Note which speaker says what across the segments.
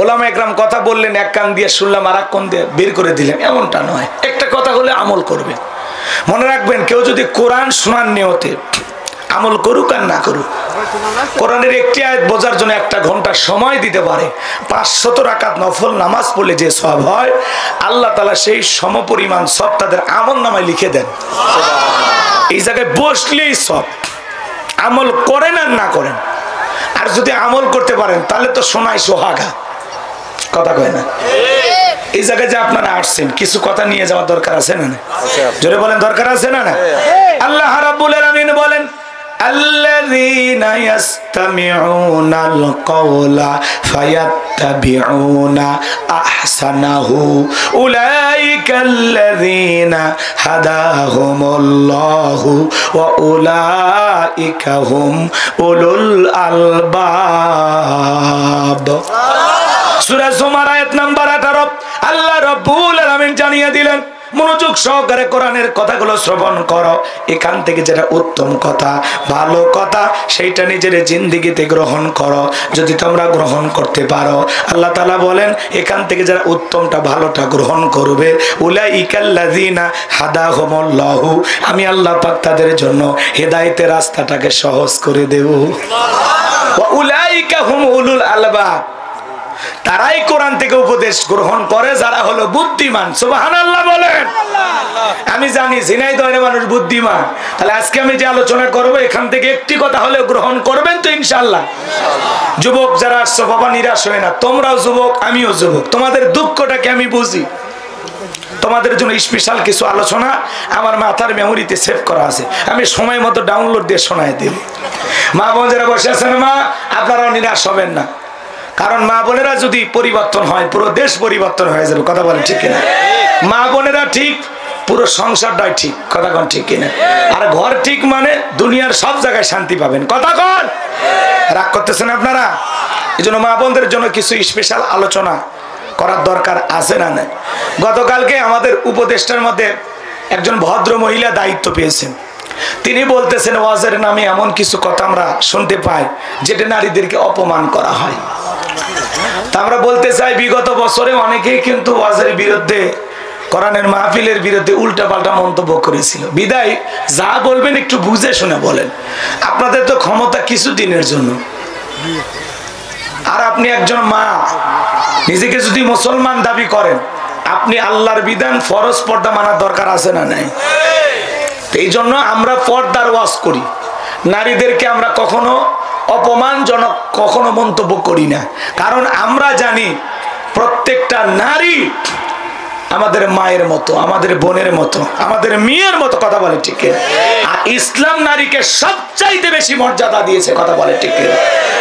Speaker 1: ওলামা একরাম কথা বললেন, এক কান দিয়ে শুনলাম আর এক কান দিয়ে বের করে দিলেন, এমনটা নয়। একটা কথা হলে আমল করবেন। মনে রাখবেন, কেউ যদি কোরআন শোনার নিয়তে আমল করুক আর না করুক, কোরআনের একটি আয়াত বোঝার জন্য 1 ঘন্টা সময় দিতে পারে, 500 রাকাত নফল নামাজ পড়লে যে সওয়াব হয়, আল্লাহ তাআলা সেই সমপরিমাণ সওয়াব তাদের আমলনামায় লিখে দেন। এই জায়গায় বসলেই সওয়াব। আমল করেন আর না করেন, আর যদি আমল করতে পারেন তাহলে তো সোনায় সোহাগা। কথা কয় না? এই জায়গায় যে আপনারা আসছেন, কিছু কথা নিয়ে যাওয়ার দরকার আছে না? জোরে বলেন, দরকার আছে না? আল্লাহ রাব্বুল আলামিন বলেন, আল্লাযীনা ইয়াসতামিউনাল কাওলা ফায়াত্তাবিউনা আহসানাহু উলাইকাল্লাযীনা হাদাহুমুল্লাহু ওয়া উলাইকা হুম উলুল আলবাব। সূরা জুমার আয়াত নাম্বার 18 আল্লাহ রাব্বুল আলামিন জানিয়ে দিলেন, মনোযোগ সহকারে কোরআনের কথাগুলো শ্রবণ করো। এখান থেকে যেটা উত্তম কথা, ভালো কথা, সেইটা নিজের জিন্দেগিতে গ্রহণ করো। যদি তোমরা গ্রহণ করতে পারো, আল্লাহ তাআলা বলেন, এখান থেকে যারা উত্তমটা ভালোটা গ্রহণ করবে, উলাইকাল্লাযীনা হাদাহুমুল্লাহু, আমি আল্লাহ পাক তাদের জন্য হেদায়েতের রাস্তাটাকে সহজ করে দেব। ওয়া উলাইকা হুম উলুল আলবাব, তারাই কোরআন থেকে উপদেশ গ্রহণ করে যারা হলো বুদ্ধিমান। সুবহানাল্লাহ বলেন। আমি জানি ঝিনাইদহের মানুষ বুদ্ধিমান, তাহলে আজকে আমি যে আলোচনা করব এখান থেকে একটি কথা হলেও গ্রহণ করবেন তো ইনশাআল্লাহ। যুবক যারা আসছো বাবা, নিরাশ হয় না, তোমরাও যুবক আমিও যুবক, তোমাদের দুঃখটাকে আমি বুঝি। তোমাদের জন্য স্পেশাল কিছু আলোচনা আমার মাথার মেমোরিতে সেভ করা আছে, আমি সময় মতো ডাউনলোড দিয়ে শোনায় দিই। মা বোন যারা বসে আছেন, মা আপনারাও নিরাশ হবেন না, কারণ মা বোনেরা যদি পরিবর্তন হয় পুরো দেশ পরিবর্তন হয়ে যাবে। কথা বলেন ঠিক কিনা? মা বোনেরা ঠিক, পুরো সংসারটাই ঠিক। কথা কন ঠিক কিনা? আর ঘর ঠিক মানে দুনিয়ার সব জায়গায় শান্তি পাবেন। কথা কন, রাগ করতেছেন আপনারা? এই জন্য মা বোনদের জন্য কিছু স্পেশাল আলোচনা করার দরকার আছে না? নাই। গতকালকে আমাদের উপদেষ্টার মধ্যে একজন ভদ্র মহিলা দায়িত্ব পেয়েছেন। তিনি বলতেছেন, ওয়াজের নামে এমন কিছু কথা আমরা শুনতে পাই যেটা নারীদেরকে অপমান করা হয়। তা আমরা বলতে চাই, বিগত বছরে অনেকেই কিন্তু ওয়াজের বিরুদ্ধে, কোরআনের মাহফিলের বিরুদ্ধে উল্টাপাল্টা মন্তব্য করেছিল। বিদায় যা বলবেন একটু বুঝে শুনে বলেন। আপনাদের তো ক্ষমতা কিছু দিনের জন্য, আর আপনি একজন মা, নিজেকে যদি মুসলমান দাবি করেন, আপনি আল্লাহর বিধান ফরজ পর্দা মানার দরকার আছে না নাই? এই জন্য আমরা পর্দার ওয়াজ করি। নারীদেরকে আমরা কখনো অপমানজনক কখনো মন্তব্য করি না, কারণ আমরা জানি প্রত্যেকটা নারী আমাদের মায়ের মতো, আমাদের বোনের মতো, আমাদের মেয়ের মতো। কথা বলে ঠিক। আর ইসলাম নারীকে সবচাইতে বেশি মর্যাদা দিয়েছে। কথা বলে ঠিক।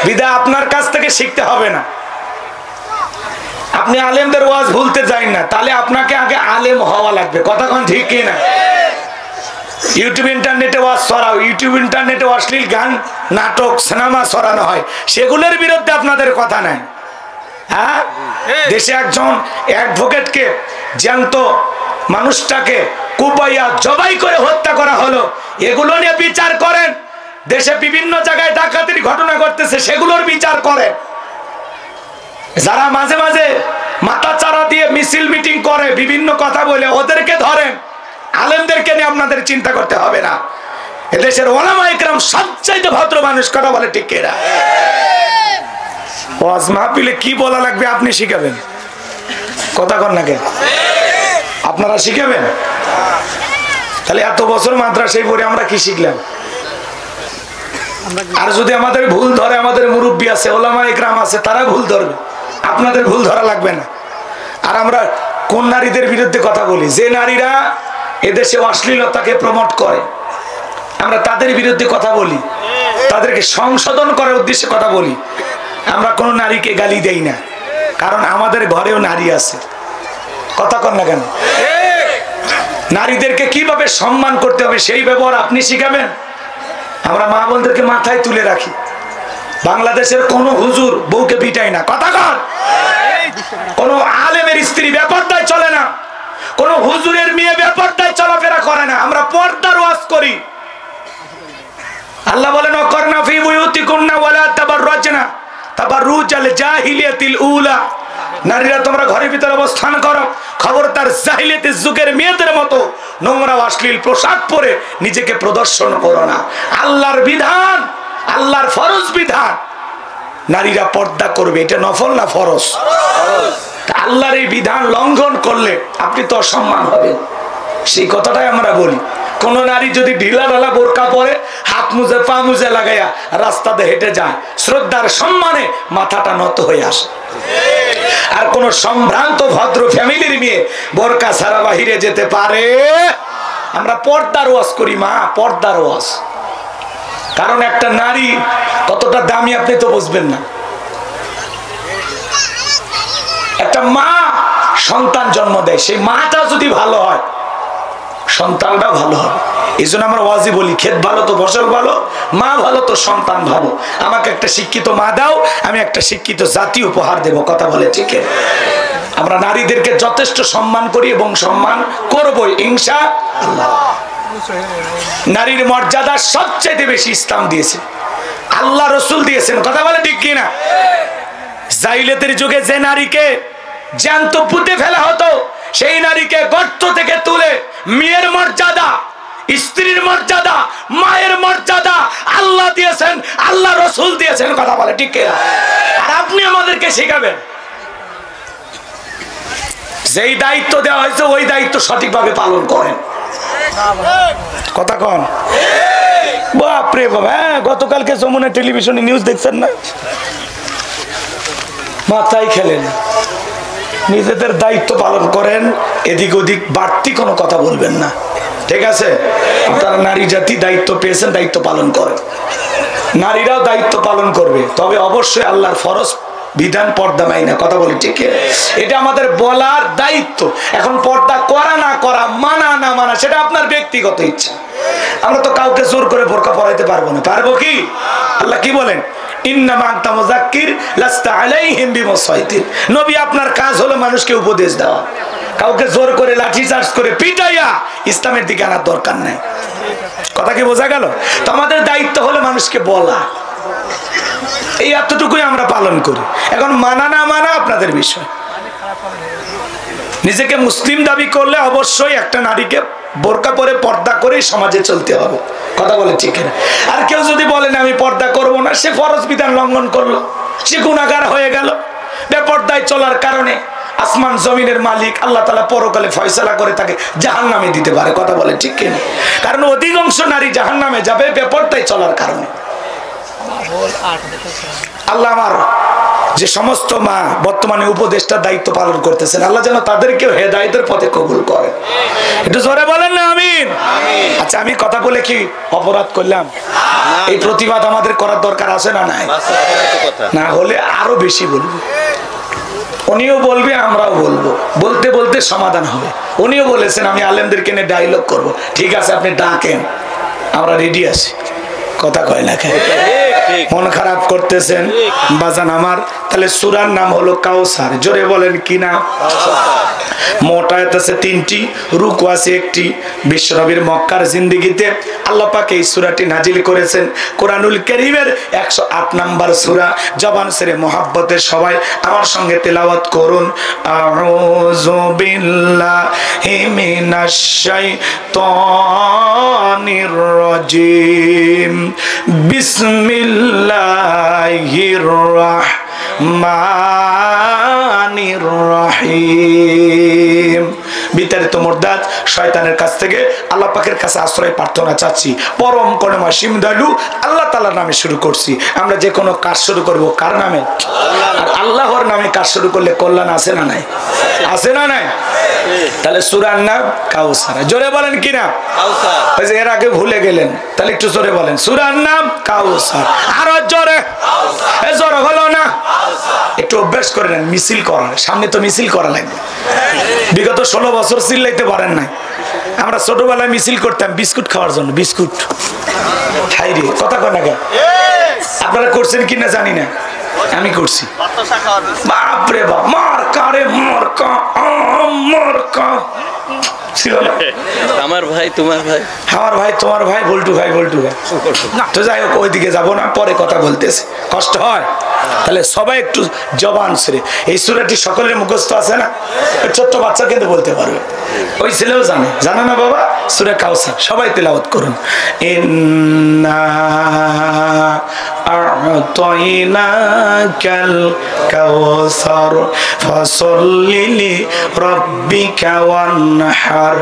Speaker 1: বিধায় আপনার কাছ থেকে শিখতে হবে না। আপনি আলেমদের ওয়াজ ভুলতে যান না, তাহলে আপনাকে আগে আলেম হওয়া লাগবে। কথা কোন ঠিক কিনা? ইউটিউব ইন্টারনেটে ওয়াজ ছড়াও, ইউটিউব ইন্টারনেটে অশ্লীল গান, নাটক, সিনেমা ছড়ানো হয়, সেগুলোর বিরুদ্ধে আপনাদের কথা নাই। হ্যাঁ, দেশে একজন অ্যাডভোকেটকে, জ্যান্ত মানুষটাকে কুপাইয়া জবাই করে হত্যা করা হলো, এগুলো নিয়ে বিচার করেন। দেশে বিভিন্ন জায়গায় ডাকাতির ঘটনা ঘটতেছে, সেগুলোর বিচার করেন। যারা মাঝে মাঝে মাথা চারা দিয়ে মিছিল মিটিং করে, বিভিন্ন কথা বলে, ওদেরকে ধরেন। আলেমদেরকে নিয়ে আপনাদের চিন্তা করতে হবে না। এদেশের ওলামা ইকরাম সবচাইতে ভদ্র মানুষ। কথা বলে ঠিক কিনা? ওয়াজ মাহফিলে কি বলা লাগবে আপনি শিখাবেন। কথা কন না কেন? আপনারা শিখাবেন? তাহলে এত বছর মাদ্রাসায় পড়ে আমরা কি শিখলাম? আর যদি আমাদের ভুল ধরে, আমাদের মুরব্বী আছে, ওলামা ইকরাম আছে, তারা ভুল ধরবে, আপনাদের ভুল ধরা লাগবে না। আর আমরা কোন নারীদের বিরুদ্ধে কথা বলি? যে নারীরা এদেশে অশ্লীলতাকে প্রমোট করে, আমরা তাদের বিরুদ্ধে কথা বলি, তাদেরকে সংশোধন করার উদ্দেশ্যে কথা বলি। আমরা কোনো নারীকে গালি দেই না, কারণ আমাদের ঘরেও নারী আছে। কথা কন না কেন? নারীদেরকে কিভাবে সম্মান করতে হবে সেই ব্যবহার আপনি শিখাবেন। আমরা মা বোনদেরকে মাথায় তুলে রাখি। বাংলাদেশের কোন হুজুর বউকে পিটায় না। কথা কন। কোন আলেমের স্ত্রী বেপরদায় চলে না, কোন হুজুরের মেয়ে বেপরদায় চলাফেরা করে না। আমরা পর্দার ওয়াজ করি। আল্লাহ বলেন, ওয়াকরনা ফি বুয়ুতিকুন্না ওয়ালা তাবাররাজনা তাবাররুজাল জাহিলিয়াতিল উলা নারীরা তোমরা ঘরের ভিতরে অবস্থান করো, খবরদার জাহিলিয়াতের যুগের মেয়েদের মতো নোংরা অশ্লীল পোশাক পরে নিজেকে প্রদর্শন করো না। আল্লাহর বিধান, আল্লাহর ফরজ বিধান, নারীরা পর্দা করবে, এটা নফল না ফরজ? আল্লাহর এই বিধান লঙ্ঘন করলে আপনি তো অসম্মান হবেন। সেই কথাটাই আমরা বলি, কোন নারী যদি ঢিলা ঢালা বোরকা পরে হাত মুজে পা মুজে লাগাইয়া রাস্তাতে হেঁটে যায়, শ্রদ্ধার সম্মানে মাথাটা নত হয়ে আসে। আর কোন সম্ভ্রান্ত ভদ্র ফ্যামিলির মেয়ে বোরকা ছাড়া বাহিরে যেতে পারে? আমরা পর্দার ওয়াজ করি মা, পর্দার ওয়াজ। কারণ একটা নারী কতটা দামি আপনি তো বুঝবেন না। একটা মা সন্তান জন্ম দেয়, সেই মাটা যদি ভালো হয় সন্তানটা ভালো হবে। এই জন্য আমরা ওয়াজি বলি, ক্ষেত ভালো তো ফসল ভালো, মা ভালো তো সন্তান ভালো। আমাকে একটা শিক্ষিত মা দাও, আমি একটা শিক্ষিত জাতি উপহার দেব। কথা বলে ঠিক? আমরা নারীদেরকে যথেষ্ট সম্মান করি এবং সম্মান করবই ইনশাআল্লাহ। নারীর মর্যাদা সবচেয়ে বেশি ইসলাম দিয়েছে, আল্লাহ রসুল দিয়েছেন। কথা বলে ঠিক কিনা? জাহিলিয়াতের যুগে যে নারীকে জ্যান্ত পুঁতে ফেলা হতো, সেই নারীকে গর্ত থেকে তুলে মেয়ের মর্যাদা, স্ত্রীর মর্যাদা, মায়ের মর্যাদা আল্লাহ দিয়েছেন, আল্লাহ রসুল দিয়েছেন। কথা বলে ঠিক কিনা? আর আপনি আমাদেরকে শেখাবেন। যেই দায়িত্ব দেওয়া হয়েছে ওই দায়িত্ব সঠিকভাবে পালন করেন। কথা কন বাপরে বাবা। হ্যাঁ, গতকালকে যমুনা টেলিভিশনে নিউজ দেখছেন না? মাথায় খেলেন। নিজেদের দায়িত্ব পালন করেন, এদিক ওদিক বাড়তি কোনো কথা বলবেন না, ঠিক আছে? আপনারা নারী জাতি দায়িত্ব পেয়েছেন, দায়িত্ব পালন করেন। নারীরাও দায়িত্ব পালন করবে, তবে অবশ্যই আল্লাহর ফরজ বিধান পর্দা মাইনা। কথা বলি ঠিক? এটা আমাদের বলার দায়িত্ব। এখন পর্দা করা না করা, মানা না মানা, সেটা আপনার ব্যক্তিগত ইচ্ছা। আমরা তো কাউকে জোর করে বোরকা পরাইতে পারবো না, পারবো কি? আল্লাহ কি বলেন? নবী আপনার কাজ হলো মানুষকে উপদেশ দেওয়া, কাউকে জোর করে লাঠি চার্জ করে পিটাইয়া ইসলামের দিকে আনার দরকার নাই। কথা কি বোঝা গেল? তো আমাদের দায়িত্ব হলো মানুষকে বলা, এই এতটুকুই আমরা পালন করি। এখন মানা না মানা আপনাদের বিষয়। নিজেকে মুসলিম দাবি করলে অবশ্যই একটা নারীকে বোরকা পরে পর্দা করে সমাজে চলতে হবে। কথা বলে ঠিক না? আর কেউ যদি বলেন আমি পর্দা করব না, সে ফরজ বিধান লঙ্ঘন করলো, সে গুনাহগার হয়ে গেল। বেপর্দায় চলার কারণে আসমান জমিনের মালিক আল্লাহ তাআলা পরকালে ফয়সালা করে তাকে জাহান্নামে দিতে পারে। কথা বলে ঠিক কিনা? কারণ অধিকাংশ নারী জাহান্নামে যাবে বেপর্দায় চলার কারণে। আল্লাহ আমার যে সমস্ত মা বর্তমানে উপদেষ্টার দায়িত্ব পালন করতেছেন, আল্লাহ যেন তাদেরকেও হেদায়েতের পথে কবুল করে। একটু জোরে বলেন না আমিন। আচ্ছা, আমি কথা বলে কি অপরাধ করলাম? এই প্রতিবাদ আমাদের করার দরকার আছে না নাই? না হলে আরো বেশি বলবো, উনিও বলবে আমরাও বলবো, বলতে বলতে সমাধান হবে। উনিও বলেছেন আমি আলেমদেরকে নিয়ে ডায়লগ করব। ঠিক আছে, আপনি ডাকেন, আমরা রেডি আছি। কথা কয় না? মন খারাপ করতেছেন বাজান আমার? তাহলে সূরার নাম হলো কাউসার। জোরে বলেন কি নাম? মোট আয়াত আছে 3টি, রুকু আছে 1টি। বিশ্বনবীর মক্কার জিন্দেগিতে আল্লাহ পাক এই সূরাটি নাজিল করেছেন। কোরআনুল কারীমের 108 নম্বর সূরা। জবান ছেড়ে মোহাব্বতে সবাই আমার সঙ্গে তেলাওয়াত করুন। আউযু বিল্লাহি মিনাশ শাইতানির রাজিম। বিসমিল্লাহির রাহমানির রহিম। বিতাড়িত মুরদাদ শয়তানের কাছ থেকে আল্লাহ পাকের কাছে আশ্রয় প্রার্থনা চাচ্ছি। পরম করুণাময় সীম দয়ালু আল্লাহ তাআলার নামে শুরু করছি। আমরা যে কোনো কাজ শুরু করব কার নামে? আর আল্লাহর নামে কাজ শুরু করলে কল্যাণ আছে না নাই? আছে না নাই? তাহলে সূরার নাম কাউসার। জোরে বলেন কি নাম? কাউসার। ওই যে এর আগে ভুলে গেলেন, তাহলে একটু জোরে বলেন সূরার নাম কাউসার। আরো জোরে। কাউসার। এ জোরে হলো না? কাউসার। একটু অভ্যাস করে নেন মিছিল করার, সামনে তো মিছিল করা লাগবে। বিগত 16 বছর চিল্লাইতে পারেন নাই। আমরা ছোটবেলায় মিছিল করতাম বিস্কুট খাওয়ার জন্য। বিস্কুট খাই রে, কথা কয় না কেন? আপনারা করছেন কিনা জানি না, আমি করছি। বাপরে বাপ, মার কারে মার কা। মরকা ছিল না?
Speaker 2: আমার ভাই তোমার ভাই,
Speaker 1: আমার ভাই তোমার ভাই, বল্টু ভাই বল্টু ভাই। তো যাই হোক, ওইদিকে যাবো না, পরে কথা বলতেছে, কষ্ট হয়। তাহলে সবাই একটু জবান ছেড়ে, এই সূরাটি সকলের মুখস্থ আছে না? ছোট্ট বাচ্চা কিন্তু বলতে পারবে, ওই ছেলেও জানে, জানে না বাবা? সূরা কাউসার সবাই তেলাওয়াত করুন। ইন্না আ'তাইনাকাল কাউসার ফাসাল্লি লিরাব্বিকা ওয়ানহার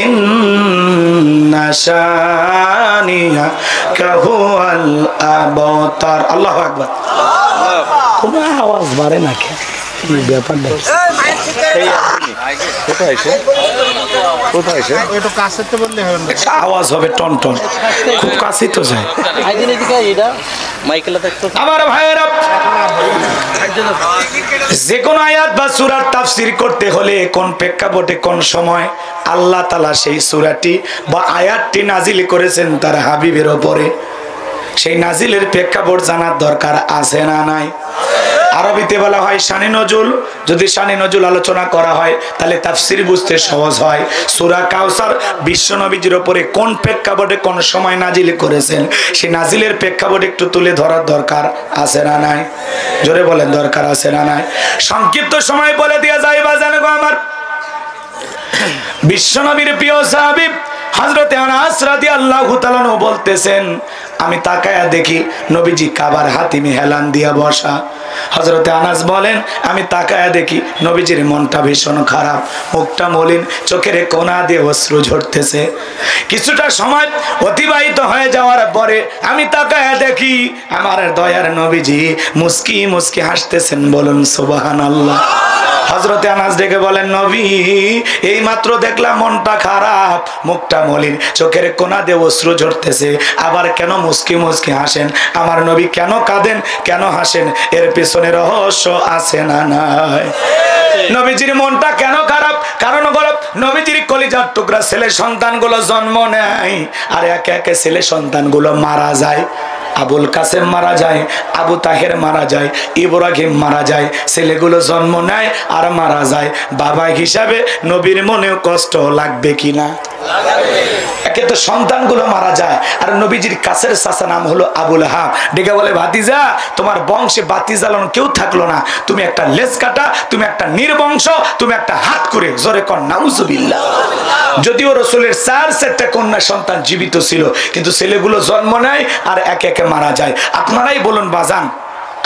Speaker 1: ইন্না শানিয়াকা হুয়াল আবতার। আল্লাহু আকবার। কোনো আওয়াজ বাড়ে না কেন? ব্যাপারটা আওয়াজ হবে টন টন, খুব কাছে তো যায়। আমার ভাইয়েরা, যে কোন আয়াত বা সূরার তাফসীর করতে হলে কোন প্রেক্ষাপটে কোন সময় আল্লাহ তাআলা সেই সূরাটি বা আয়াতটি নাজিল করেছেন তার হাবিবের উপরে, সেই নাজিলের প্রেক্ষাপট জানার দরকার আছে না নাই? আরবিতে বলা হয় শানে নজুল। যদি শানে নজুল আলোচনা করা হয় তাহলে তাফসীর বুঝতে সহজ হয়। সূরা কাউসার বিশ্ব নবীজির উপরে কোন প্রেক্ষাপটে কোন সময় নাজিল করেছেন, সেই নাজিলের প্রেক্ষাপট একটু তুলে ধরার দরকার আছে না নাই? জোরে বলেন, দরকার আছে না নাই? সংক্ষিপ্ত সময় বলে দিয়ে যাই বাজান গো আমার। বিশ্ব নবীর প্রিয় সাহাবী হযরতে আনাস রাদিয়াল্লাহু তাআলা বলতেছেন, আমি তাকায়া দেখি নবীজি কাবার হাতিমে হেলান দিয়া বসা। হযরতে আনাস বলেন, আমি তাকায়া দেখি নবীজির মনটা ভীষণ খারাপ, মুখটা মলিন, চোখের কোনা দিয়ে অশ্রু ঝরতেছে। কিছুটা সময় অতিবাহিত হয়ে যাওয়ার পরে আমি তাকায়া দেখি আমার দয়ার নবীজি মুস্কি মুস্কি হাসতেছেন। বলুন সুবহানাল্লাহ। হযরতে আনাস ডেকে বলেন, নবী এই মাত্র দেখলাম মনটা খারাপ, মুখটা মলিন, চোখের কোনা দিয়ে অশ্রু ঝরতেছে, আবার কেন মুস্কি মুস্কি হাসেন? আমার নবী কেন কাঁদেন, কেন হাসেন? এর পেছনে রহস্য আছে না নাই? নবীজির মনটা কেন খারাপ? কারণ হলো নবীজির কলিজার টুকরা ছেলে সন্তানগুলো জন্ম নেয় আর একে একে ছেলে সন্তানগুলো মারা যায়। আবুল কাসেম মারা যায়, আবু তাহের মারা যায়, ইব্রাহিম মারা যায়, ছেলেগুলো জন্ম নেয় আর মারা যায়। বাবা হিসাবে নবীর মনেও কষ্ট লাগবে কিনা? একে তো সন্তানগুলো মারা যায়, আর নবীজির কাছের চাচা নাম হলো আবুল আহাব। ডেকে বলে, ভাতিজা তোমার বংশে বাতি জ্বালানো কেউ থাকলো না, তুমি একটা লেজ কাটা, তুমি একটা নির্বংশ, তুমি একটা হাত করে। জোরে কর নাউজুবিল্লাহ। যদিও রাসূলের 4 কন্যা সন্তান জীবিত ছিল, কিন্তু ছেলেগুলো জন্ম নেয় আর একে একে মারা যায়। আপনারাই বলুন বাজান,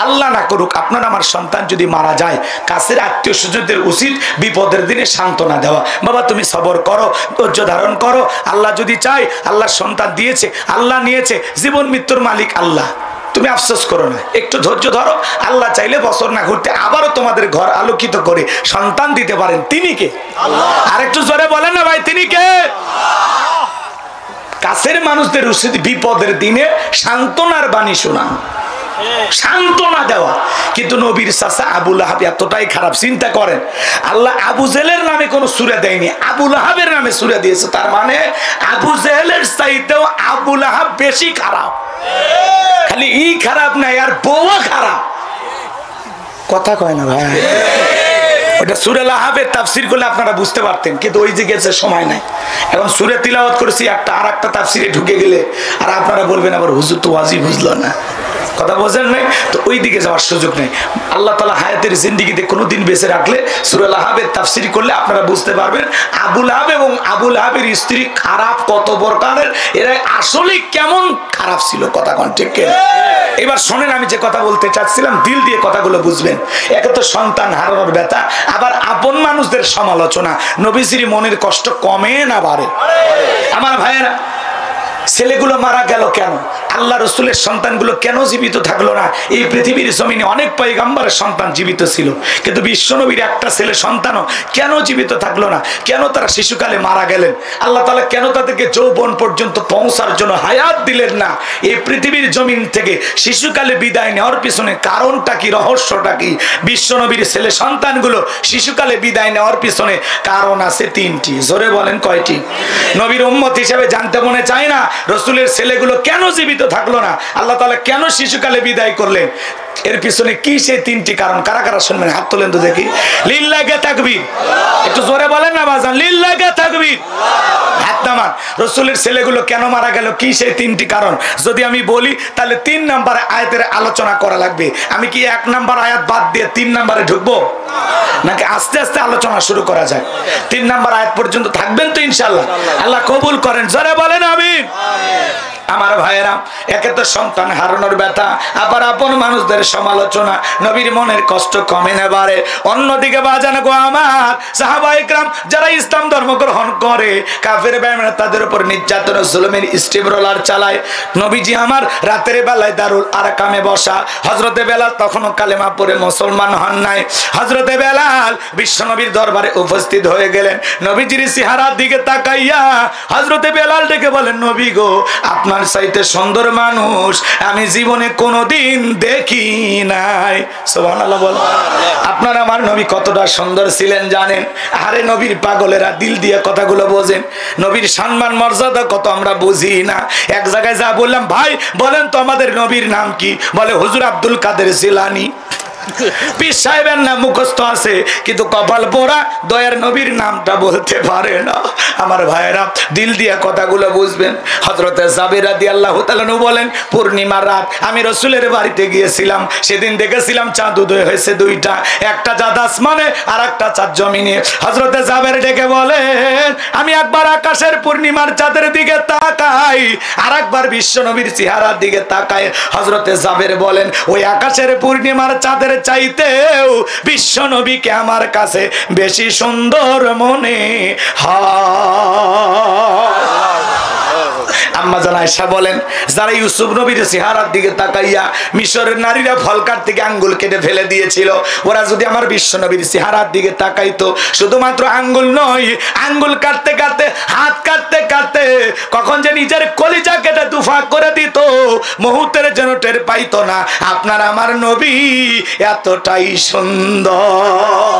Speaker 1: আল্লাহ না করুক আপনার আমার সন্তান যদি মারা যায়, কাছের আত্মীয় স্বজনদের উচিত বিপদের দিনে সান্ত্বনা দেওয়া। বাবা তুমি সবর করো, ধৈর্য ধারণ করো, আল্লাহ যদি চায়, আল্লাহ সন্তান দিয়েছে, আল্লাহ নিয়েছে, জীবন মৃত্যুর মালিক আল্লাহ। তুমি আফসোস করো না, একটু ধৈর্য ধরো। আল্লাহ চাইলে বছর না ঘুরতে আবারও তোমাদের ঘর আলোকিত করে সন্তান দিতে পারেন। তিনি কে? আর একটু জোরে বলেন না ভাই, তিনি কে? কাছের মানুষদের উচিত বিপদের দিনে সান্ত্বনার বাণী শোনা, সান্ত্বনা দেওয়া। কিন্তু নবীর চাচা আবু লাহাব এতটাই খারাপ, চিন্তা করেন, আল্লাহ আবু জেহেলের নামে কোন সূরা দেয়নি, আবু লাহাবের নামে সূরা দিয়েছে। তার মানে আবু জেহেলের চাইতেও আবু লাহাব বেশি খারাপ। খালি খারাপ নাই, আর বউও খারাপ। কথা কয় না ভাই? ওটা সূরা লাহাবের তাফসীর করলে আপনারা বুঝতে পারতেন, কিন্তু ওই যে গেছে সময় নাই। এখন সূরা তিলাওয়াত করেছি, একটা আর একটা তাফসীরে ঢুকে গেলে আর আপনারা বলবেন আবার হুজুর তো ওয়াজি বুঝলো না, কথা বোঝেন নাই, তো ওই দিকে যাওয়ার সুযোগ নেই। আল্লাহ তাআলা হায়াতের জিন্দেগিতে কোনোদিন বেঁচে রাখলে সূরা লাহাবের তাফসীর করলে আপনারা বুঝতে পারবেন আবু লাহাব এবং আবু লাহাবের স্ত্রী খারাপ কত প্রকারের, এরা আসলে কেমন খারাপ ছিল। কথা কোন ঠিক? এবার শোনেন, আমি যে কথা বলতে চাচ্ছিলাম দিল দিয়ে কথাগুলো বুঝবেন। একে তো সন্তান হারানোর ব্যথা, আবার আপন মানুষদের সমালোচনা। নবীজির মনের কষ্ট কমে না বাড়ে? আমার ভাইয়েরা, ছেলেগুলো মারা গেল কেন? আল্লাহ রসুলের সন্তানগুলো কেন জীবিত থাকলো না? এই পৃথিবীর জমিনে অনেক পয়গম্বরের সন্তান জীবিত ছিল, কিন্তু বিশ্বনবীর একটা ছেলে সন্তানও কেন জীবিত থাকলো না? কেন তারা শিশুকালে মারা গেলেন? আল্লাহ তাআলা কেন তাদেরকে যৌবন পর্যন্ত পৌঁছার জন্য হায়াত দিলেন না? এই পৃথিবীর জমিন থেকে শিশুকালে বিদায় নেওয়ার পিছনে কারণটা কি, রহস্যটা কি? বিশ্বনবীর ছেলে সন্তানগুলো শিশুকালে বিদায় নেওয়ার পিছনে কারণ আছে 3টি। জোরে বলেন কয়টি? নবীর উম্মত হিসেবে জানতে মনে চায় না? রসুলের ছেলেগুলো কেন জীবিত থাকলো না, আল্লাহ তাআলা কেন শিশুকালে বিদায় করলেন, এর পিছনে কি সেই তিনটি কারণ? কারা কারা শুনবেন হাত তোলেন তো দেখি। লিল্লাহি তাকবীর, একটু জোরে বলেন না বাজান, লিল্লাহি তাকবীর। হাত নামান। রসুলের ছেলেগুলো কেন মারা গেল, কি সেই তিনটি কারণ? যদি আমি বলি তাহলে 3 নাম্বার আয়াতের আলোচনা করা লাগবে। আমি কি 1 নাম্বার আয়াত বাদ দিয়ে 3 নাম্বারে ঢুকবো, নাকি আস্তে আস্তে আলোচনা শুরু করা যায়? 3 নাম্বার আয়াত পর্যন্ত থাকবেন তো ইনশাআল্লাহ? আল্লাহ কবুল করেন, জোরে বলেন আমিন। আমার ভাইয়েরা, একে তো সন্তান হারানোর ব্যথা, আবার আপন মানুষদের সমালোচনা, নবীর মনের কষ্ট কমে না বাড়ে। অন্যদিকে বাজান গো আমার সাহাবায়ে কেরাম যারা ইসলাম ধর্ম গ্রহণ করে, কাফের বেঈমান তাদের উপর নির্যাতন ও জুলুমের স্টিমরোলার চালায়। নবীজি আমার রাতের বেলায় দারুল আরকামে বসা, হযরতে বেলাল তখনও কালেমা পড়ে মুসলমান হন নাই। হযরতে বেলাল বিশ্বনবীর দরবারে উপস্থিত হয়ে গেলেন। নবীজির চেহারার দিকে তাকাইয়া হযরতে বেলাল ডেকে বলেন, নবী গো, আপনার চাইতে সুন্দর মানুষ আমি জীবনে কোনোদিন দেখি নাই। সুবহানাল্লাহ বল। আপনার আমার নবী কতটা সুন্দর ছিলেন জানেন? আরে নবীর পাগলেরা দিল দিয়ে কথাগুলো বোঝেন, নবীর সম্মান মর্যাদা কত আমরা বুঝি না। এক জায়গায় যা বললাম, ভাই বলেন তো আমাদের নবীর নাম কি? বলে হুজুর আব্দুল কাদের জিলানী। পীর সাহেবের নাম মুখস্থ আছে, কিন্তু কপাল পোড়া দয়ার নবীর নামটা বলতে পারে না। আমার ভাইয়েরা দিল দিয়া কথাগুলো বুঝবেন। হযরতে জাবের রাদিয়াল্লাহু তাআলা বলেন, পূর্ণিমার রাত আমি রাসূলের বাড়িতে গিয়েছিলাম, সেদিন দেখেছিলাম চাঁদ উদয় হয়েছে 2টা, একটা চাঁদ আসমানে আর একটা চাঁদ জমিনে। হযরতে জাবের ডেকে বলেন, আমি একবার আকাশের পূর্ণিমার চাঁদের দিকে তাকাই, আর একবার বিশ্ব নবীর চেহারার দিকে তাকাই। হযরতে জাবের বলেন, ওই আকাশের পূর্ণিমার চাঁদের চাইতেও বিশ্ব নবীকে আমার কাছে বেশি সুন্দর মনে হয়। আম্মা জান আয়েশা বলেন, যারা ইউসুফ নবীর চেহারার দিকে তাকাইয়া মিশরের নারীরা ফল কাটতে গিয়ে আঙ্গুল কেটে ফেলে দিয়েছিল, ওরা যদি আমার বিশ্ব নবীর চেহারার দিকে তাকাইতো, শুধুমাত্র আঙ্গুল নয়, আঙ্গুল কাটতে কাটতে হাত কাটতে কাটতে কখন যে নিজের কলিজা কেটে দুফাক করে দিত, মুহূর্তের যেন টের পাইতো না আপনার আমার নবী এতটাই সুন্দর।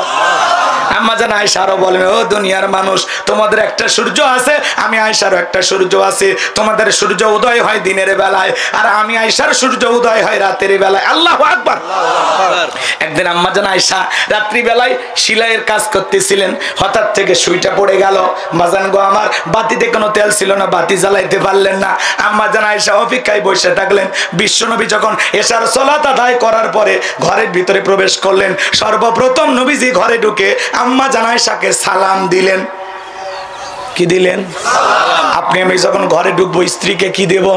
Speaker 1: আম্মা জান আয়েশা আরো বলেন, ও দুনিয়ার মানুষ, তোমাদের একটা সূর্য আছে, আমি আয়েশারও একটা সূর্য আছে। তোমাদের সূর্য উদয় হয় দিনের বেলায়, আর আমি আয়েশার সূর্য উদয় হয় রাতের বেলায়। আল্লাহু আকবার। একদিন আম্মা জান আয়েশা রাত্রি বেলায় সেলাইয়ের কাজ করতেছিলেন, হঠাৎ থেকে সুইটা পড়ে গেল। মাজান গো আমার, বাতিতে কোনো তেল ছিল না, বাতি জ্বালাইতে পারলেন না। আম্মা জান আয়েশা অপেক্ষায় বসে থাকলেন। বিশ্বনবী যখন এশার সালাত আদায় করার পরে ঘরের ভিতরে প্রবেশ করলেন, সর্বপ্রথম নবীজি ঘরে ঢুকে আম্মা জান আয়েশাকে সালাম দিলেন। কি দিলেন? আপনি আমি যখন ঘরে ঢুকবো স্ত্রীকে কি দেব?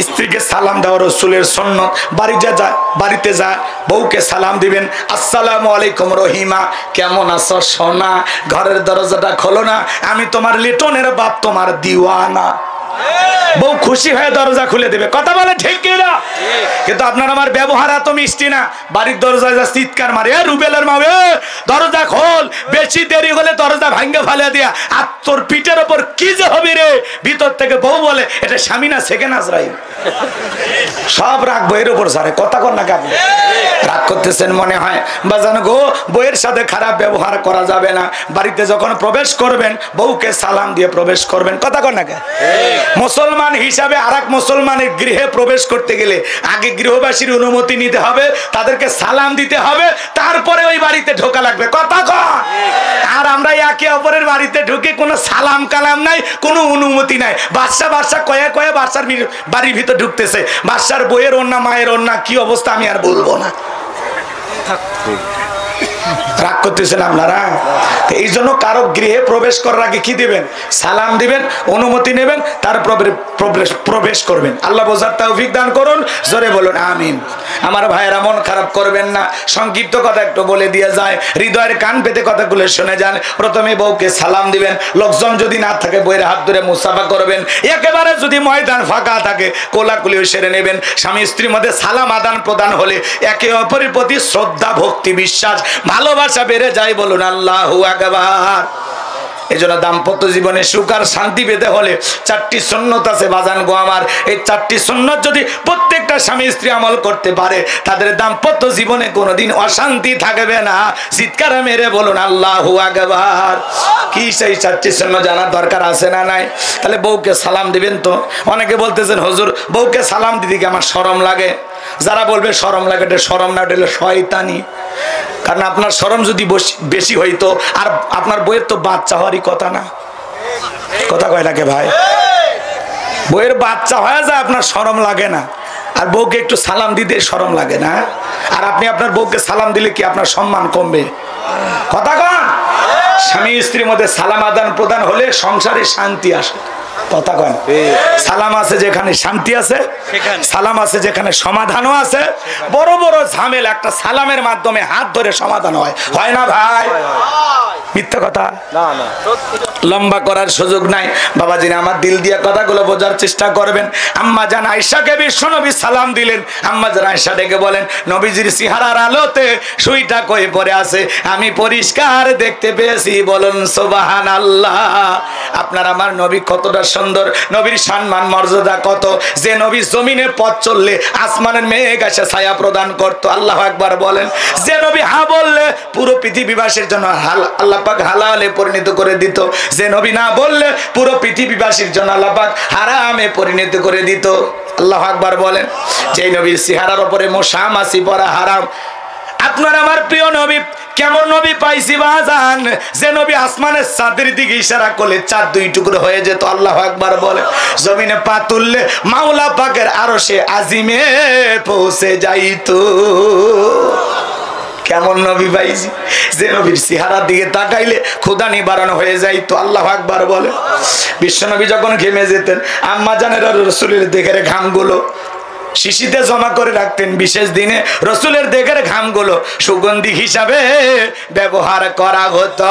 Speaker 1: স্ত্রীকে সালাম দেওয়া রাসূলের সুন্নাত। বাড়িতে যা বউকে সালাম দিবেন, আসসালামু আলাইকুম রহিমা, কেমন আছো সোনা? ঘরের দরজাটা খোলো না, আমি তোমার লিটনের বাপ, তোমার দিওয়ানা। বউ খুশি হয়ে দরজা খুলে দেবে। কথা বলে ঠিক কিনা? কিন্তু আপনার আমার ব্যবহার এত মিষ্টি না। বাড়ির দরজায় যা চিৎকার মারে, রুবেলের মা, দরজা খোল, বেশি দেরি হলে দরজা ভাঙ্গে ফেলে দিয়া, আর তোর পিঠের ওপর কি যে হবে রে। ভিতর থেকে বউ বলে, এটা স্বামী না সেকেন্ড আজরাইল। সব রাগ বইয়ের উপর সারে। কথা কর না আপনি রাগ করতেছেন মনে হয়। বাজান গো, বইয়ের সাথে খারাপ ব্যবহার করা যাবে না। বাড়িতে যখন প্রবেশ করবেন বউকে সালাম দিয়ে প্রবেশ করবেন। কথা কর না। মুসলমান হিসাবে আরেক মুসলমানের গৃহে প্রবেশ করতে গেলে আগে গৃহবাসীর অনুমতি নিতে হবে, তাদেরকে সালাম দিতে হবে, তারপরে ওই বাড়িতে ঢোকা লাগবে। কথা কর। আর আমরা একে অপরের বাড়িতে ঢুকে কোনো সালাম কালাম নাই, কোনো অনুমতি নাই। বাদশা কয়ে কয়ে বাদশার বাড়ির ভিতর ঢুকতেছে। বাদশার বইয়ের ওন্না, মায়ের ওন্না, কি অবস্থা আমি আর বলবো না। রাগ করতেছেন আপনারা? এই জন্য কারো গৃহে প্রবেশ করার আগে কি দিবেন? সালাম দিবেন, অনুমতি নেবেন, তারপরে প্রবেশ করবেন। আল্লাহ বোঝার তৌফিক দান করুন, জোরে বলুন আমিন। আমার ভাইয়েরা মন খারাপ করবেন না, সংক্ষিপ্ত কথা একটু বলে দিয়ে যায়, হৃদয়ের কান পেতে কথাগুলো শুনে যান। প্রথমে বউকে সালাম দিবেন, লোকজন যদি না থাকে বইয়ের হাত ধরে মুসাফা করবেন। একেবারে যদি ময়দান ফাঁকা থাকে কোলাকুলি সেরে নেবেন। স্বামী স্ত্রীর মধ্যে সালাম আদান প্রদান হলে একে অপরের প্রতি শ্রদ্ধা, ভক্তি, বিশ্বাস, ভালোবাসা বেড়ে যায়। বলুন আল্লাহু আকবার। এজন্য দাম্পত্য জীবনে সুখ আর শান্তি পেতে হলে 4টি সুন্নত আছে বাজান গো আমার। এই 4টি সুন্নত যদি প্রত্যেকটা স্বামী স্ত্রী আমল করতে পারে তাদের দাম্পত্য জীবনে কোনোদিন অশান্তি থাকবে না। চিৎকার মেরে বলুন আল্লাহু আকবার। কি সেই 4টি সুন্নত জানার দরকার আছে না নাই? তাহলে বউকে সালাম দিবেন তো। অনেকে বলতেছেন হুজুর বউকে সালাম দিতে কি আমার শরম লাগে। যারা বলবে শরম লাগে, এটা শরম না, এটা শয়তানি। কারণ আপনার শরম যদি বেশি হইতো আর আপনার বইয়ের তো বাচ্চা হওয়ারই কথা না। কথা কয় নাকি ভাই? বইয়ের বাচ্চা হয়ে যায় আপনার শরম লাগে না, আর বউকে একটু সালাম দিতে শরম লাগে না। আর আপনি আপনার বউকে সালাম দিলে কি আপনার সম্মান কমবে? কথা কন। স্বামী স্ত্রীর মধ্যে সালাম আদান প্রদান হলে সংসারে শান্তি আসে। কথা কন। সালাম আছে যেখানে শান্তি আছে, সালাম আছে যেখানে সমাধানও আছে। বড় বড় ঝামেলা একটা সালামের মাধ্যমে হাত ধরে সমাধান হয়, হয় না ভাই? মিথ্যা কথা না, না, লম্বা করার সুযোগ নাই। বাবাজিরা আমার দিল দিয়ে কথাগুলো বোঝার চেষ্টা করবেন। আম্মা জান আয়েশাকে বিশ্বনবী সালাম দিলেন। আম্মা জান আয়েশা ডেকে বলেন নবীজির চেহারার আলোতে সুইটা কয়ে পড়ে আছে, আমি পরিষ্কার দেখতে পেয়েছি। বলুন সুবহানাল্লাহ। আপনার আমার নবী কতটা সুন্দর, নবীর সম্মান মর্যাদা কত, যে নবী জমিনে পথ চললে আসমানের মেঘ এসে ছায়া প্রদান করতো। আল্লাহু আকবার বলেন। যে নবী হা বললে পুরো পৃথিবীবাসীর জন্য আল্লাহ পাক হালালে পরিণত করে দিত। যে নবী না বললে পুরো পৃথিবীবাসীর জন্য আল্লাহ পাক হারামে পরিণত করে দিত। আল্লাহু আকবার বলেন। যে নবীর চেহারার উপরে মশা মাছি পড়া হারাম। আপনার আমার প্রিয় নবী কেমন নবী পাইছি বাজান, যে নবী আসমানের চাঁদের দিকে ইশারা করলে চাঁদ 2 টুকরো হয়ে যেত। আল্লাহু আকবার বলে। জমিনে পা তুললে মাওলা পাকের আরশে আজিমে পৌঁছে যাইতো। কেমন নবী পাইছি, যে নবীর চেহারার দিকে তাকাইলে ক্ষুধা নিবারণ হয়ে যাইতো। আল্লাহু আকবার বলে। বিশ্বনবী যখন ঘেমে যেতেন আম্মা জানেরা রাসূলের দেহের ঘামগুলো শিশিতে জমা করে রাখতেন। বিশেষ দিনে রসুলের দেহের ঘামগুলো সুগন্ধি হিসাবে ব্যবহার করা হতো।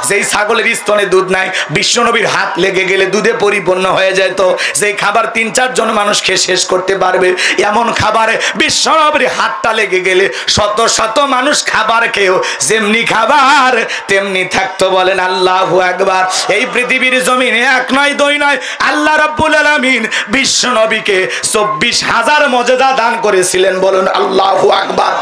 Speaker 1: যেই ছাগলের স্তনে দুধ নাই, বিশ্বনবীর হাত লেগে গেলে দুধে পরিপূর্ণ হয়ে যেত। যেই খাবার 3-4 জন মানুষ খেয়ে শেষ করতে পারবে এমন খাবারে বিশ্বনবীর হাতটা লেগে গেলে শত শত মানুষ খাবার খেয়েও যেমনি খাবার তেমনি থাকতো। বলেন আল্লাহু আকবার। এই পৃথিবীর জমিনে 1 নয় 2 নয় আল্লাহ রাব্বুল আলামিন বিশ্বনবীকে 24,000 মর্যাদা দান করেছিলেন। বলুন আল্লাহু আকবার।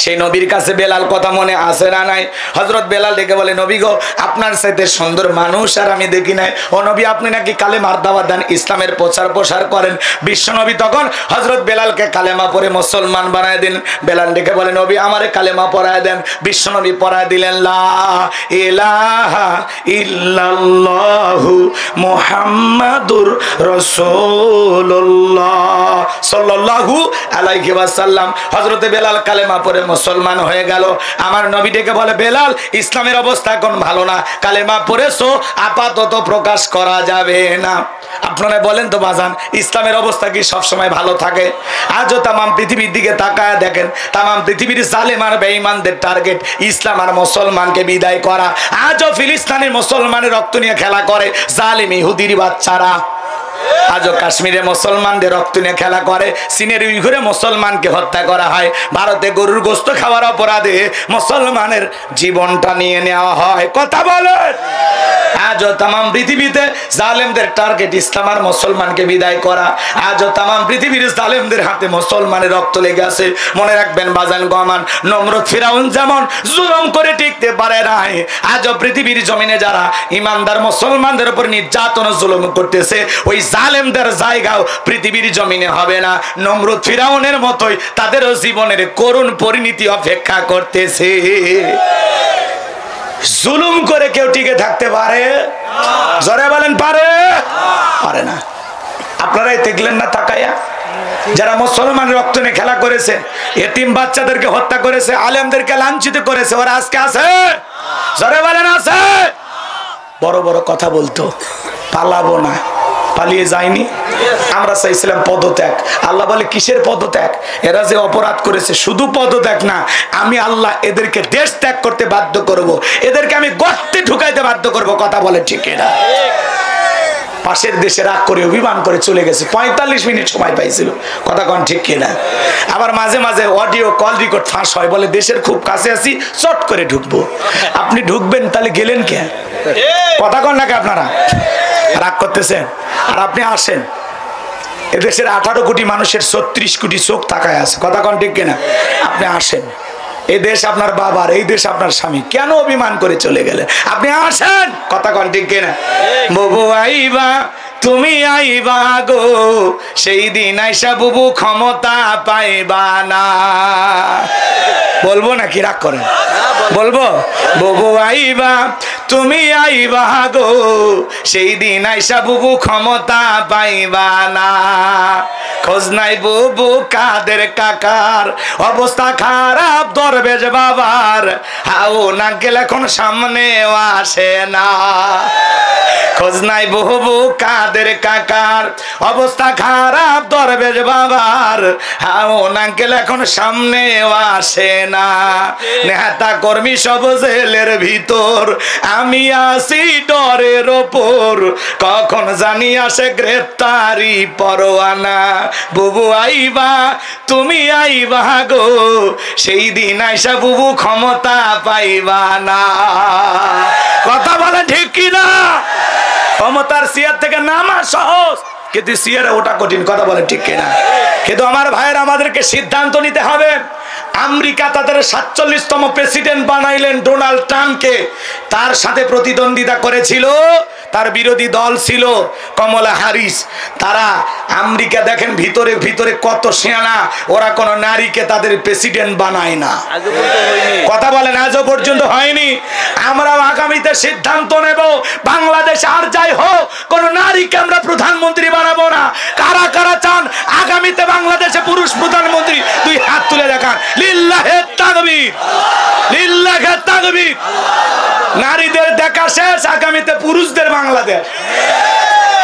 Speaker 1: সেই নবীর কাছে বেলাল কথা মনে আছে না নাই? হযরত বেলাল ডেকে বলে নবী গো আপনার চাইতে সুন্দর মানুষ আর আমি দেখি নাই। ও নবী আপনি নাকি কালেমার দাওয়াত দেন, ইসলামের প্রচার করেন। বিশ্বনবী তখন হযরত বেলালকে কালেমা পড়ে মুসলমান বানায় দিন। বেলাল ডেকে বলে নবী আমারে কালেমা পড়ায় দেন। বিশ্বনবী পড়ায় দিলেন লা ইলাহা ইল্লাল্লাহু মুহাম্মাদুর রাসূলুল্লাহ সাল্লাল্লাহু আলাইহি ওয়াসাল্লাম। হযরত বেলাল কালেমা পড়ে মুসলমান হয়ে গেল। আমার নবী ডেকে বলে বেলাল ইসলামের অবস্থা এখন ভালো না, কালেমা পড়েছো আপাতত প্রকাশ করা যাবে না। আপনারা বলেন তো বাজান ইসলামের অবস্থা কি সব সময় ভালো থাকে? আজও তাম পৃথিবীর দিকে তাকায় দেখেন, তাম পৃথিবীর জালেম আর বেঈমানদের টার্গেট ইসলাম আর মুসলমানকে বিদায় করা। আজও ফিলিস্তিনের মুসলমানের রক্ত নিয়ে খেলা করে জালেম ইহুদির বাচ্চারা। আজও কাশ্মীরে মুসলমানদের রক্ত নিয়ে খেলা করে, চীনের উইঘুরে মুসলমানকে হত্যা করা হয়, ভারতে গরুর গোশত খাওয়ার অপরাধে মুসলমানের জীবনটা নিয়ে নেওয়া হয়। কথা বলেন। আজও তাম পৃথিবীতে জালেমদের টার্গেট ইসলাম আর মুসলমানকে বিদায় করা। আজও তাম পৃথিবীর জালেমদের হাতে মুসলমানের রক্ত লেগে আছে। মনে রাখবেন বাজান গমান, নমরুদ ফিরাউন যেমন জুলুম করে টিকতে পারে নাই, আজও পৃথিবীর জমিনে যারা ইমানদার মুসলমানদের উপর নির্যাতন জুলুম করতেছে ওই জালেমদের জায়গাও পৃথিবীর জমিনে হবে না। নমরুদ ফিরাউনের মতোই তাদেরও জীবনের করুণ পরিণতি অপেক্ষা করতেছে। জুলুম করে কেউ টিকে থাকতে পারে? জোরে বলেন পারে? পারে না। আপনারাই দেখলেন না তাকায়া যারা মুসলমান রক্ত নিয়ে খেলা করেছে, এতিম বাচ্চাদেরকে হত্যা করেছে, আলেমদেরকে লাঞ্ছিত করেছে, ওরা আজকে আছে? জোরে বলেন আছে? বড় বড় কথা বলতো পালাবো না, পালিয়ে যায়নি। আমরা চাইছিলাম পদত্যাগ। আল্লাহ বলে কিসের পদত্যাগ? এরা যে অপরাধ করেছে শুধু পদত্যাগ না, আমি আল্লাহ এদেরকে দেশ ত্যাগ করতে বাধ্য করব, এদেরকে আমি গর্তে ঢুকাইতে বাধ্য করব। কথা বলে ঠিক না? পাশের দেশে রাগ করে অভিমান করে চলে গেছে, 45 মিনিট সময় পাইছিল। কথা কোন ঠিক কিনা? আবার মাঝে মাঝে অডিও কল রেকর্ড ফাঁস হয়, বলে দেশের খুব কাছে আছি, চট করে ঢুকবো। আপনি ঢুকবেন তাহলে গেলেন কে? কথা কোন নাকি আপনারা রাগ করতেছেন? আর আপনি আসেন, এদেশের 18 কোটি মানুষের 36 কোটি চোখ তাকায় আছে। কথা কোন ঠিক কিনা? আপনি আসেন, এই দেশ আপনার বাবার, এই দেশ আপনার স্বামী, কেন অভিমান করে চলে গেলেন? আপনি আসেন। কথা কোন ঠিক কিনা? বুবু আইবা তুমি আইবা গো, সেই দিন আইসা বুবু ক্ষমতা পাইবা না। বলবো নাকি রাগ করেন? বলবো। বুবু আইবা তুমি আইবা গো, সেই দিন আইসা বুবু ক্ষমতা পাইবা না। খোঁজ নাই বুবু কাদের কাকার, অবস্থা খারাপ দরবেশ বাবার, হাও নাঙ্কেল এখন সামনেও আসে না। খোঁজ নাই বুবু কাদের কাকার, অবস্থা খারাপ দরবেশ বাবার, হাও নাঙ্কেল এখন সামনেও আসে না। নেতা কর্মী সব জেলের ভিতর, আমি আসি ডরের ওপর, কখন জানি আসে গ্রেফতারি পরোয়ানা। বুবু আইবা তুমি আইবা গো, সেই দিন আইসা বুবু ক্ষমতা পাইবা না। কথা বলে ঠিক কিনা? ক্ষমতার চেয়ার থেকে নামা সহজ, কিন্তু চেয়ারে ওটা কঠিন। কথা বলে ঠিক কিনা? কিন্তু আমার ভাইয়ের, আমাদেরকে সিদ্ধান্ত নিতে হবে। আমেরিকা তাদের 47তম প্রেসিডেন্ট বানাইলেন ডোনাল্ড ট্রাম্পকে, তার সাথে প্রতিদ্বন্দ্বিতা করেছিল, তার বিরোধী দল ছিল কমলা হ্যারিস। তারা আমেরিকা দেখেন ভিতরে ভিতরে কত সেনা, ওরা কোন নারীকে তাদের প্রেসিডেন্ট বানায় না। কথা বলেন, আজও পর্যন্ত হয়নি। আমরা আগামীতে সিদ্ধান্ত নেব, বাংলাদেশ আর যাই হোক, কোন নারীকে আমরা প্রধানমন্ত্রী বানাবো না। কারা কারা চান আগামীতে বাংলাদেশে পুরুষ প্রধানমন্ত্রী? দুই হাত তুলে দেখান। লিল্লাহে তাকবীর, লিল্লাহে তাকবীর। নারীদের দেখা শেষ, আগামীতে পুরুষদের বাংলাদেশ।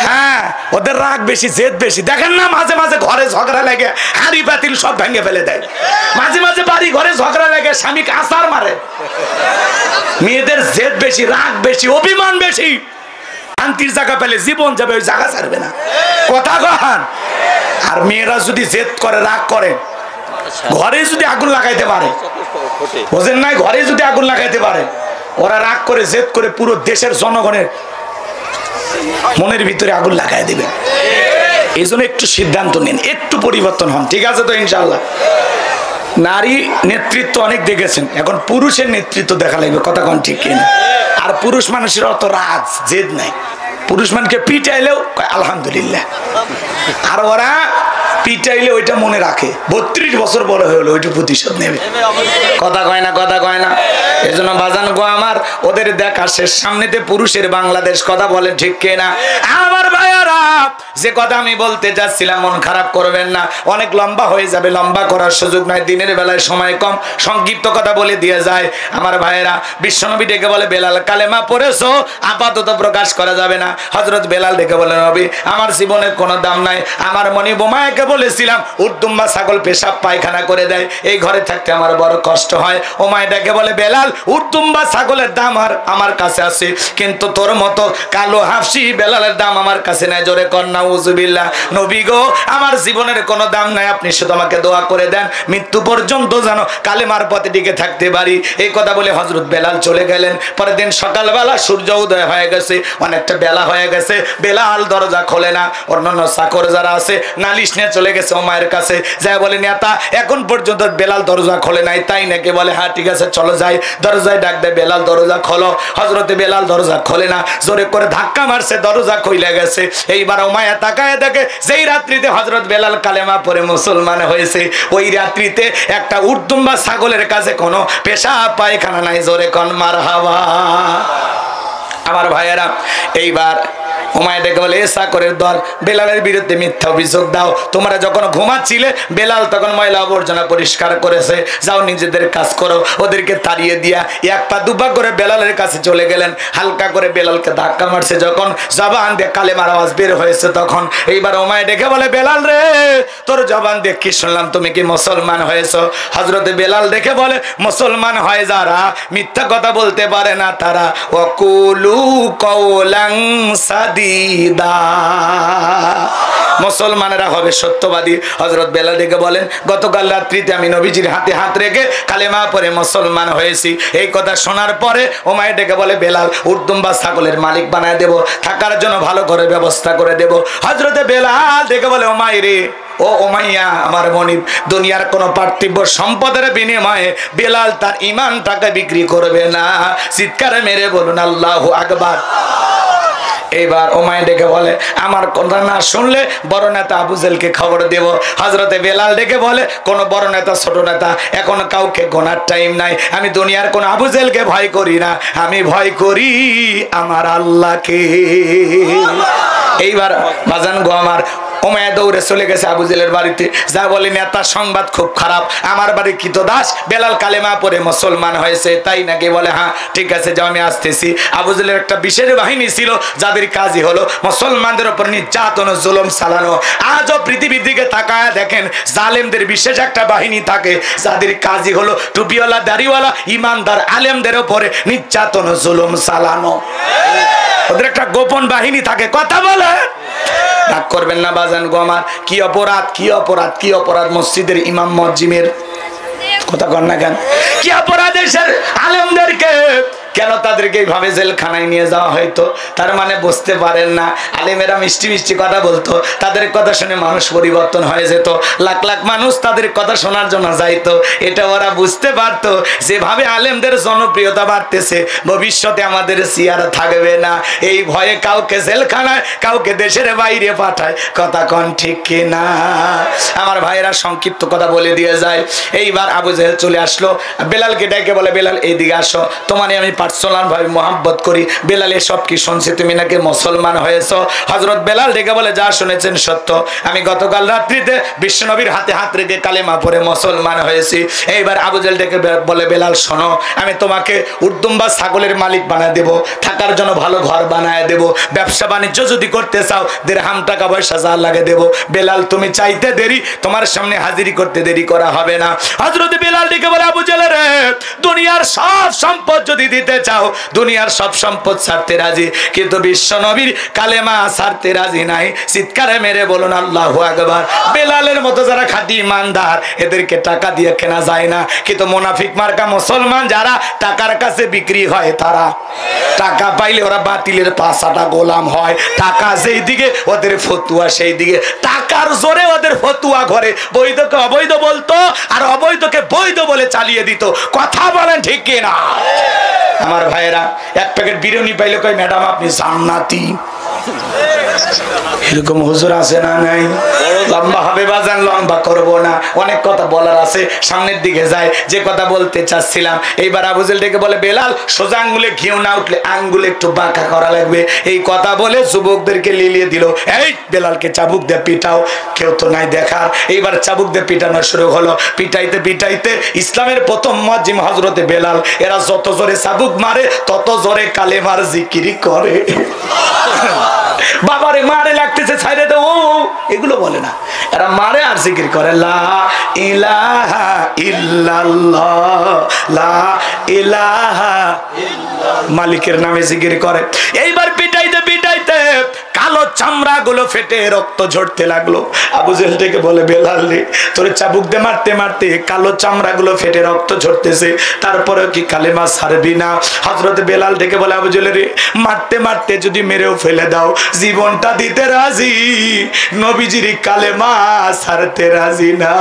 Speaker 1: হ্যাঁ, ওদের রাগ বেশি, জেদ বেশি। দেখেন না মাঝে মাঝে ঘরে ঝগড়া লাগে, হাড়ি পাতিল সব ভেঙে ফেলে দেয়। মাঝে মাঝে বাড়ি ঘরে ঝগড়া লাগে, স্বামীকে আছাড় মারে। মেয়েদের জেদ বেশি, রাগ বেশি, অভিমান বেশি। শান্তির জায়গা পেলে জীবন যাবে, ওই জায়গা ছাড়বে না। কথা কন। আর মেয়েরা যদি জেদ করে, রাগ করে, ঘরে যদি আগুন লাগাইতে পারে, বোঝেন নাই, ঘরে যদি আগুন লাগাইতে পারে, ওরা রাগ করে জেদ করে পুরো দেশের জনগণের মনের ভিতরে আগুন লাগাই দেবে। এই জন্য একটু সিদ্ধান্ত নিন, একটু পরিবর্তন হন। ঠিক আছে তো ইনশাআল্লাহ? নারী নেতৃত্ব অনেক দেখেছেন, এখন পুরুষের নেতৃত্ব দেখা লাগবে। কথা কোন ঠিক কিনা? আর পুরুষ মানুষের অত রাগ জেদ নাই। পুরুষ মানুষকে পিটাইলেও আলহামদুলিল্লাহ, আর ওরা পিটাইলে ওইটা মনে রাখে, 32 বছর বড় হলো ওইটা প্রতিশোধ নেবে। কথা কয় না? কথা কয় না? এই জন্য বাজান গো আমার, ওদের দেখা শেষ, সামনেতে পুরুষের বাংলাদেশ। কথা বলে ঠিক কিনা? আমার ভাইয়ারা, যে কথা আমি বলতে যাচ্ছিলাম, মন খারাপ করবেন না, অনেক লম্বা হয়ে যাবে, লম্বা করার সুযোগ নাই, দিনের বেলায় সময় কম, সংক্ষিপ্ত কথা বলে দিয়ে যায়। আমার ভাইয়েরা, বিশ্বনবী ডেকে বলে, বেলাল কালেমা পড়েছো, আপাতত প্রকাশ করা যাবে না। হযরত বেলাল ডেকে বলে, নবী আমার জীবনের কোনো দাম নাই, আমার মনি বোমাকে বলেছিলাম উর্দুম্বা ছাগল পেশাব পায়খানা করে দেয়, এই ঘরে থাকতে আমার বড় কষ্ট হয়। ওমায় ডেকে বলে, বেলাল উর্দুম্বা ছাগলের দাম আর আমার কাছে আছে, কিন্তু তোর মতো কালো হাফসি বেলালের দাম আমার কাছে নাই। জোরে কর নাউজুবিল্লাহ। নবী গো, আমার জীবনের কোনো দাম নাই, আপনি শুধু আমাকে দোয়া করে দেন, মৃত্যু পর্যন্ত যেন কালেমার পথে টিকে থাকতে পারি। এই কথা বলে হযরত বেলাল চলে গেলেন। পরের দিন সকালবেলা সূর্য উদয় হয়ে গেছে, অনেকটা বেলা হয়ে গেছে। বেলাল দরজা খোলে না। অন্যান্য চাকর যারা আছে নালিশ নিয়ে চলে গেছে ওমায়ের কাছে, যায় বলে, নেতা এখন পর্যন্ত বেলাল দরজা খোলে নাই, তাই নাকি? বলে, হ্যাঁ ঠিক আছে চলো যাই। দরজায় ডাক দেয়, বেলাল দরজা খোলো। হযরতে বেলাল দরজা খোলে না, জোরে করে ধাক্কা মারছে, দরজা খুলে গেছে। এইবার ওমায়া তাকায় দেখে, যেই রাত্রিতে হযরত বেলাল কালেমা পড়ে মুসলমান হয়েছে, ওই রাত্রিতে একটা উর্দুম্বা ছাগলের কাছে কোনো পেশাব পায়খানা নাই। জোরে কোন মারহাবা। আমার ভাইয়েরা, এইবার ওমায় ডেকে বলে, এসা করে দল, বেলালের বিরুদ্ধে মিথ্যা অভিযোগ দাও। তোমরা যখন ঘুমাচ্ছিলে, বেলাল তখন ময়লা আবর্জনা পরিষ্কার করেছে, যাও নিজেদের কাজ করো। ওদেরকে তাড়িয়ে দিয়া এক পা দুপা করে বেলালের কাছে চলে গেলেন। হালকা করে বেলালকে ধাক্কা মারছে, যখন জবান দিয়ে কালেমার আওয়াজ বের হয়েছে, তখন এইবার ওমায় ডেকে বলে, বেলাল রে, তোর জবান দিয়ে কি শুনলাম, তুমি কি মুসলমান হয়েছো? হযরতে বেলাল দেখে বলে, মুসলমান হয় যারা মিথ্যা কথা বলতে পারে না তারা, ওয়াকুলু কওলান সাদ সাদিদা। মুসলমানেরা হবে সত্যবাদী। হযরত বেলাল ডেকে বলেন, গতকাল রাত্রিতে আমি নবীজির হাতে হাত রেখে কালেমা পড়ে মুসলমান হয়েছি। এই কথা শোনার পরে উমাইয়া ডেকে বলে, বেলাল উর্দুম্বা ছাগলের মালিক বানায় দেব, থাকার জন্য ভালো করে ব্যবস্থা করে দেব। হযরতে বেলাল ডেকে বলে, উমাইয়া রে, ও উমাইয়া আমার মনিব, দুনিয়ার কোন পার্থিব সম্পদের বিনিময়ে বেলাল তার ঈমানটাকে বিক্রি করবে না। চিৎকার মেরে বলুন আল্লাহু আকবার। এবার উমাইয়া ডেকে বলে, আমার কথা না শুনলে বড় নেতা আবু জেলকে খবর দেব। হযরতে বেলাল ডেকে বলে, কোন বড় নেতা ছোট নেতা এখন কাউকে গোনার টাইম নাই। আমি দুনিয়ার কোন আবু জেলকে ভয় করি না, আমি ভয় করি আমার আল্লাহকে। এইবার বাজান গো আমার, উমাইয়া দৌড়ে চলে গেছে আবু জেলের বাড়িতে, যা বলে, নেতার সংবাদ খুব খারাপ, আমার বাড়ির কৃতদাস বেলাল কালেমা পড়ে মুসলমান হয়েছে। তাই নাকি? বলে, হ্যাঁ ঠিক আছে, যাও আমি আসতেছি। আবু জেলের একটা বিশেষ বাহিনী ছিল যাদের কাজই হলো মুসলমানদের উপর নির্যাতন জুলুম চালানো। আজও পৃথিবীর দিকে তাকায় দেখেন, জালেমদের বিশেষ একটা বাহিনী থাকে যাদের কাজই হলো টুপিওয়ালা দাড়িওয়ালা ইমানদার আলেমদের উপরে নির্যাতন জুলুম চালানো। ওদের একটা গোপন বাহিনী থাকে। কথা বলে রাগ করবেন না বাজান গো আমার। কি অপরাধ, কি অপরাধ, কি অপরাধ মসজিদের ইমাম মুয়াজ্জিমের, কথা কন না কেন? কি অপরাধ দেশের আলেমদেরকে, কেন তাদেরকে এইভাবে জেলখানায় নিয়ে যাওয়া হয়তো? তার মানে বুঝতে পারেন না, আলেমেরা মিষ্টি মিষ্টি কথা বলতো, তাদের কথা শুনে মানুষ পরিবর্তন হয়ে যেত, লাখ লাখ মানুষ তাদের কথা শোনার জন্য যাইতো। এটা ওরা বুঝতে পারতো, যেভাবে আলেমদের জনপ্রিয়তা বাড়তেছে ভবিষ্যতে আমাদের চেয়ার থাকবে না। এই ভয়ে কাউকে জেলখানায়, কাউকে দেশের বাইরে পাঠায়। কথা কন ঠিক কি না? আমার ভাইয়েরা সংক্ষিপ্ত কথা বলে দিয়ে যায়। এইবার আবু জেহেল চলে আসলো, বেলালকে ডেকে বলে, বেলাল এইদিকে আসো, তোমার আমি পার্সোনাল ভাবে মোহাব্বত করি। বেলাল এসব কি শুনছি, তুমি নাকি মুসলমান হয়েছো? হযরত বেলাল ডেকে বলে, যা শুনেছেন সত্য, আমি গতকাল রাত্রিতে বিশ্বনবীর হাতে হাত রেখে কালেমা পড়ে মুসলমান হয়েছি। এইবার আবু জেহেল ডেকে বলে, বেলাল শোনো, আমি তোমাকে উর্দুম্বা ছাগলের মালিক বানায় দেব, থাকার জন্য ভালো ঘর বানায় দেব, ব্যবসা বাণিজ্য যদি করতে চাও দিরহাম টাকা পয়সা যা লাগে দেব। বেলাল তুমি চাইতে দেরি, তোমার সামনে হাজিরি করতে দেরি করা হবে না। হযরত বেলাল ডেকে বলে, আবু জেহেল রে, দুনিয়ার সব সম্পদ যদি দিতে চাও, দুনিয়ার সব সম্পদ ছাড়তে রাজি, কিন্তু বিশ্ব নবীর কালেমা ছাড়তে রাজি নাই। চিৎকারে মেরে বলুন আল্লাহু আকবার। বেলালের মতো যারা খাঁটি ইমানদার, এদেরকে টাকা দিয়ে কেনা যায় না, কিন্তু মুনাফিক মার্কা মুসলমান যারা টাকার কাছে বিক্রি হয়, তারা টাকা পাইলে ওরা বাতিলের পাছাটা গোলাম হয়। টাকা যেই দিকে ওদের ফতুয়া সেই দিকে, টাকার জোরে ওদের ফতুয়া ঘরে বৈধকে অবৈধ বলতো আর অবৈধকে বৈধ বলে চালিয়ে দিত। কথা বলেন ঠিক কিনা? আমার ভাইয়েরা, এক প্যাকেট বিরিয়ানি পাইলে কয়, ম্যাডাম আপনি জান্নাতি। এরকম হুজুর আছে না নাই? লম্বা হবে বাজান, লম্বা করবো না, অনেক কথা বলার আছে, সামনের দিকে যায়। যে কথা বলতে চাচ্ছিলাম, এইবার আবু জেহেল ডেকে বলে, বেলাল সোজা আঙ্গুলে ঘিউ না উঠলে আঙ্গুলে একটু বাঁকা করা লাগবে। এই কথা বলে যুবকদেরকে লিলিয়ে দিল, এই বেলালকে চাবুক দিয়ে পিটাও, কেউ তো নাই দেখার। এইবার চাবুক দিয়ে পিটানো শুরু হলো। পিটাইতে পিটাইতে ইসলামের প্রথম মুয়াজ্জিম হযরতে বেলাল, এরা যত জোরে চাবুক মারে তত জোরে কালেমার জিকিরি করে। বাবারে মারে লাগতেছে, ছাইরে দাও, এগুলো বলে না, এরা মারে আর জিকির করে, লা ইলাহা ইল্লাল্লাহ, লা ইলাহা ইল্লাল্লাহ, মালিকের নামে জিকির করে। এইবার পিটাইতে পিটাইতে কালো চামড়া গুলো ফেটে রক্ত ঝরতে লাগলো। আবু জেহেল থেকে বলে, বেলাল রে, তোরে চাবুক দিয়ে মারতে মারতে কালো চামড়া গুলো ফেটে রক্ত ঝরতেছে, তারপরে কি কালেমা ছাড়বি না? হযরত বেলাল থেকে বলে, আবু জেহেল রে, মারতে মারতে যদি মেরেও ফেলে দাও, জীবনটা দিতে রাজি, নবীজির কালেমা ছাড়তে রাজি না।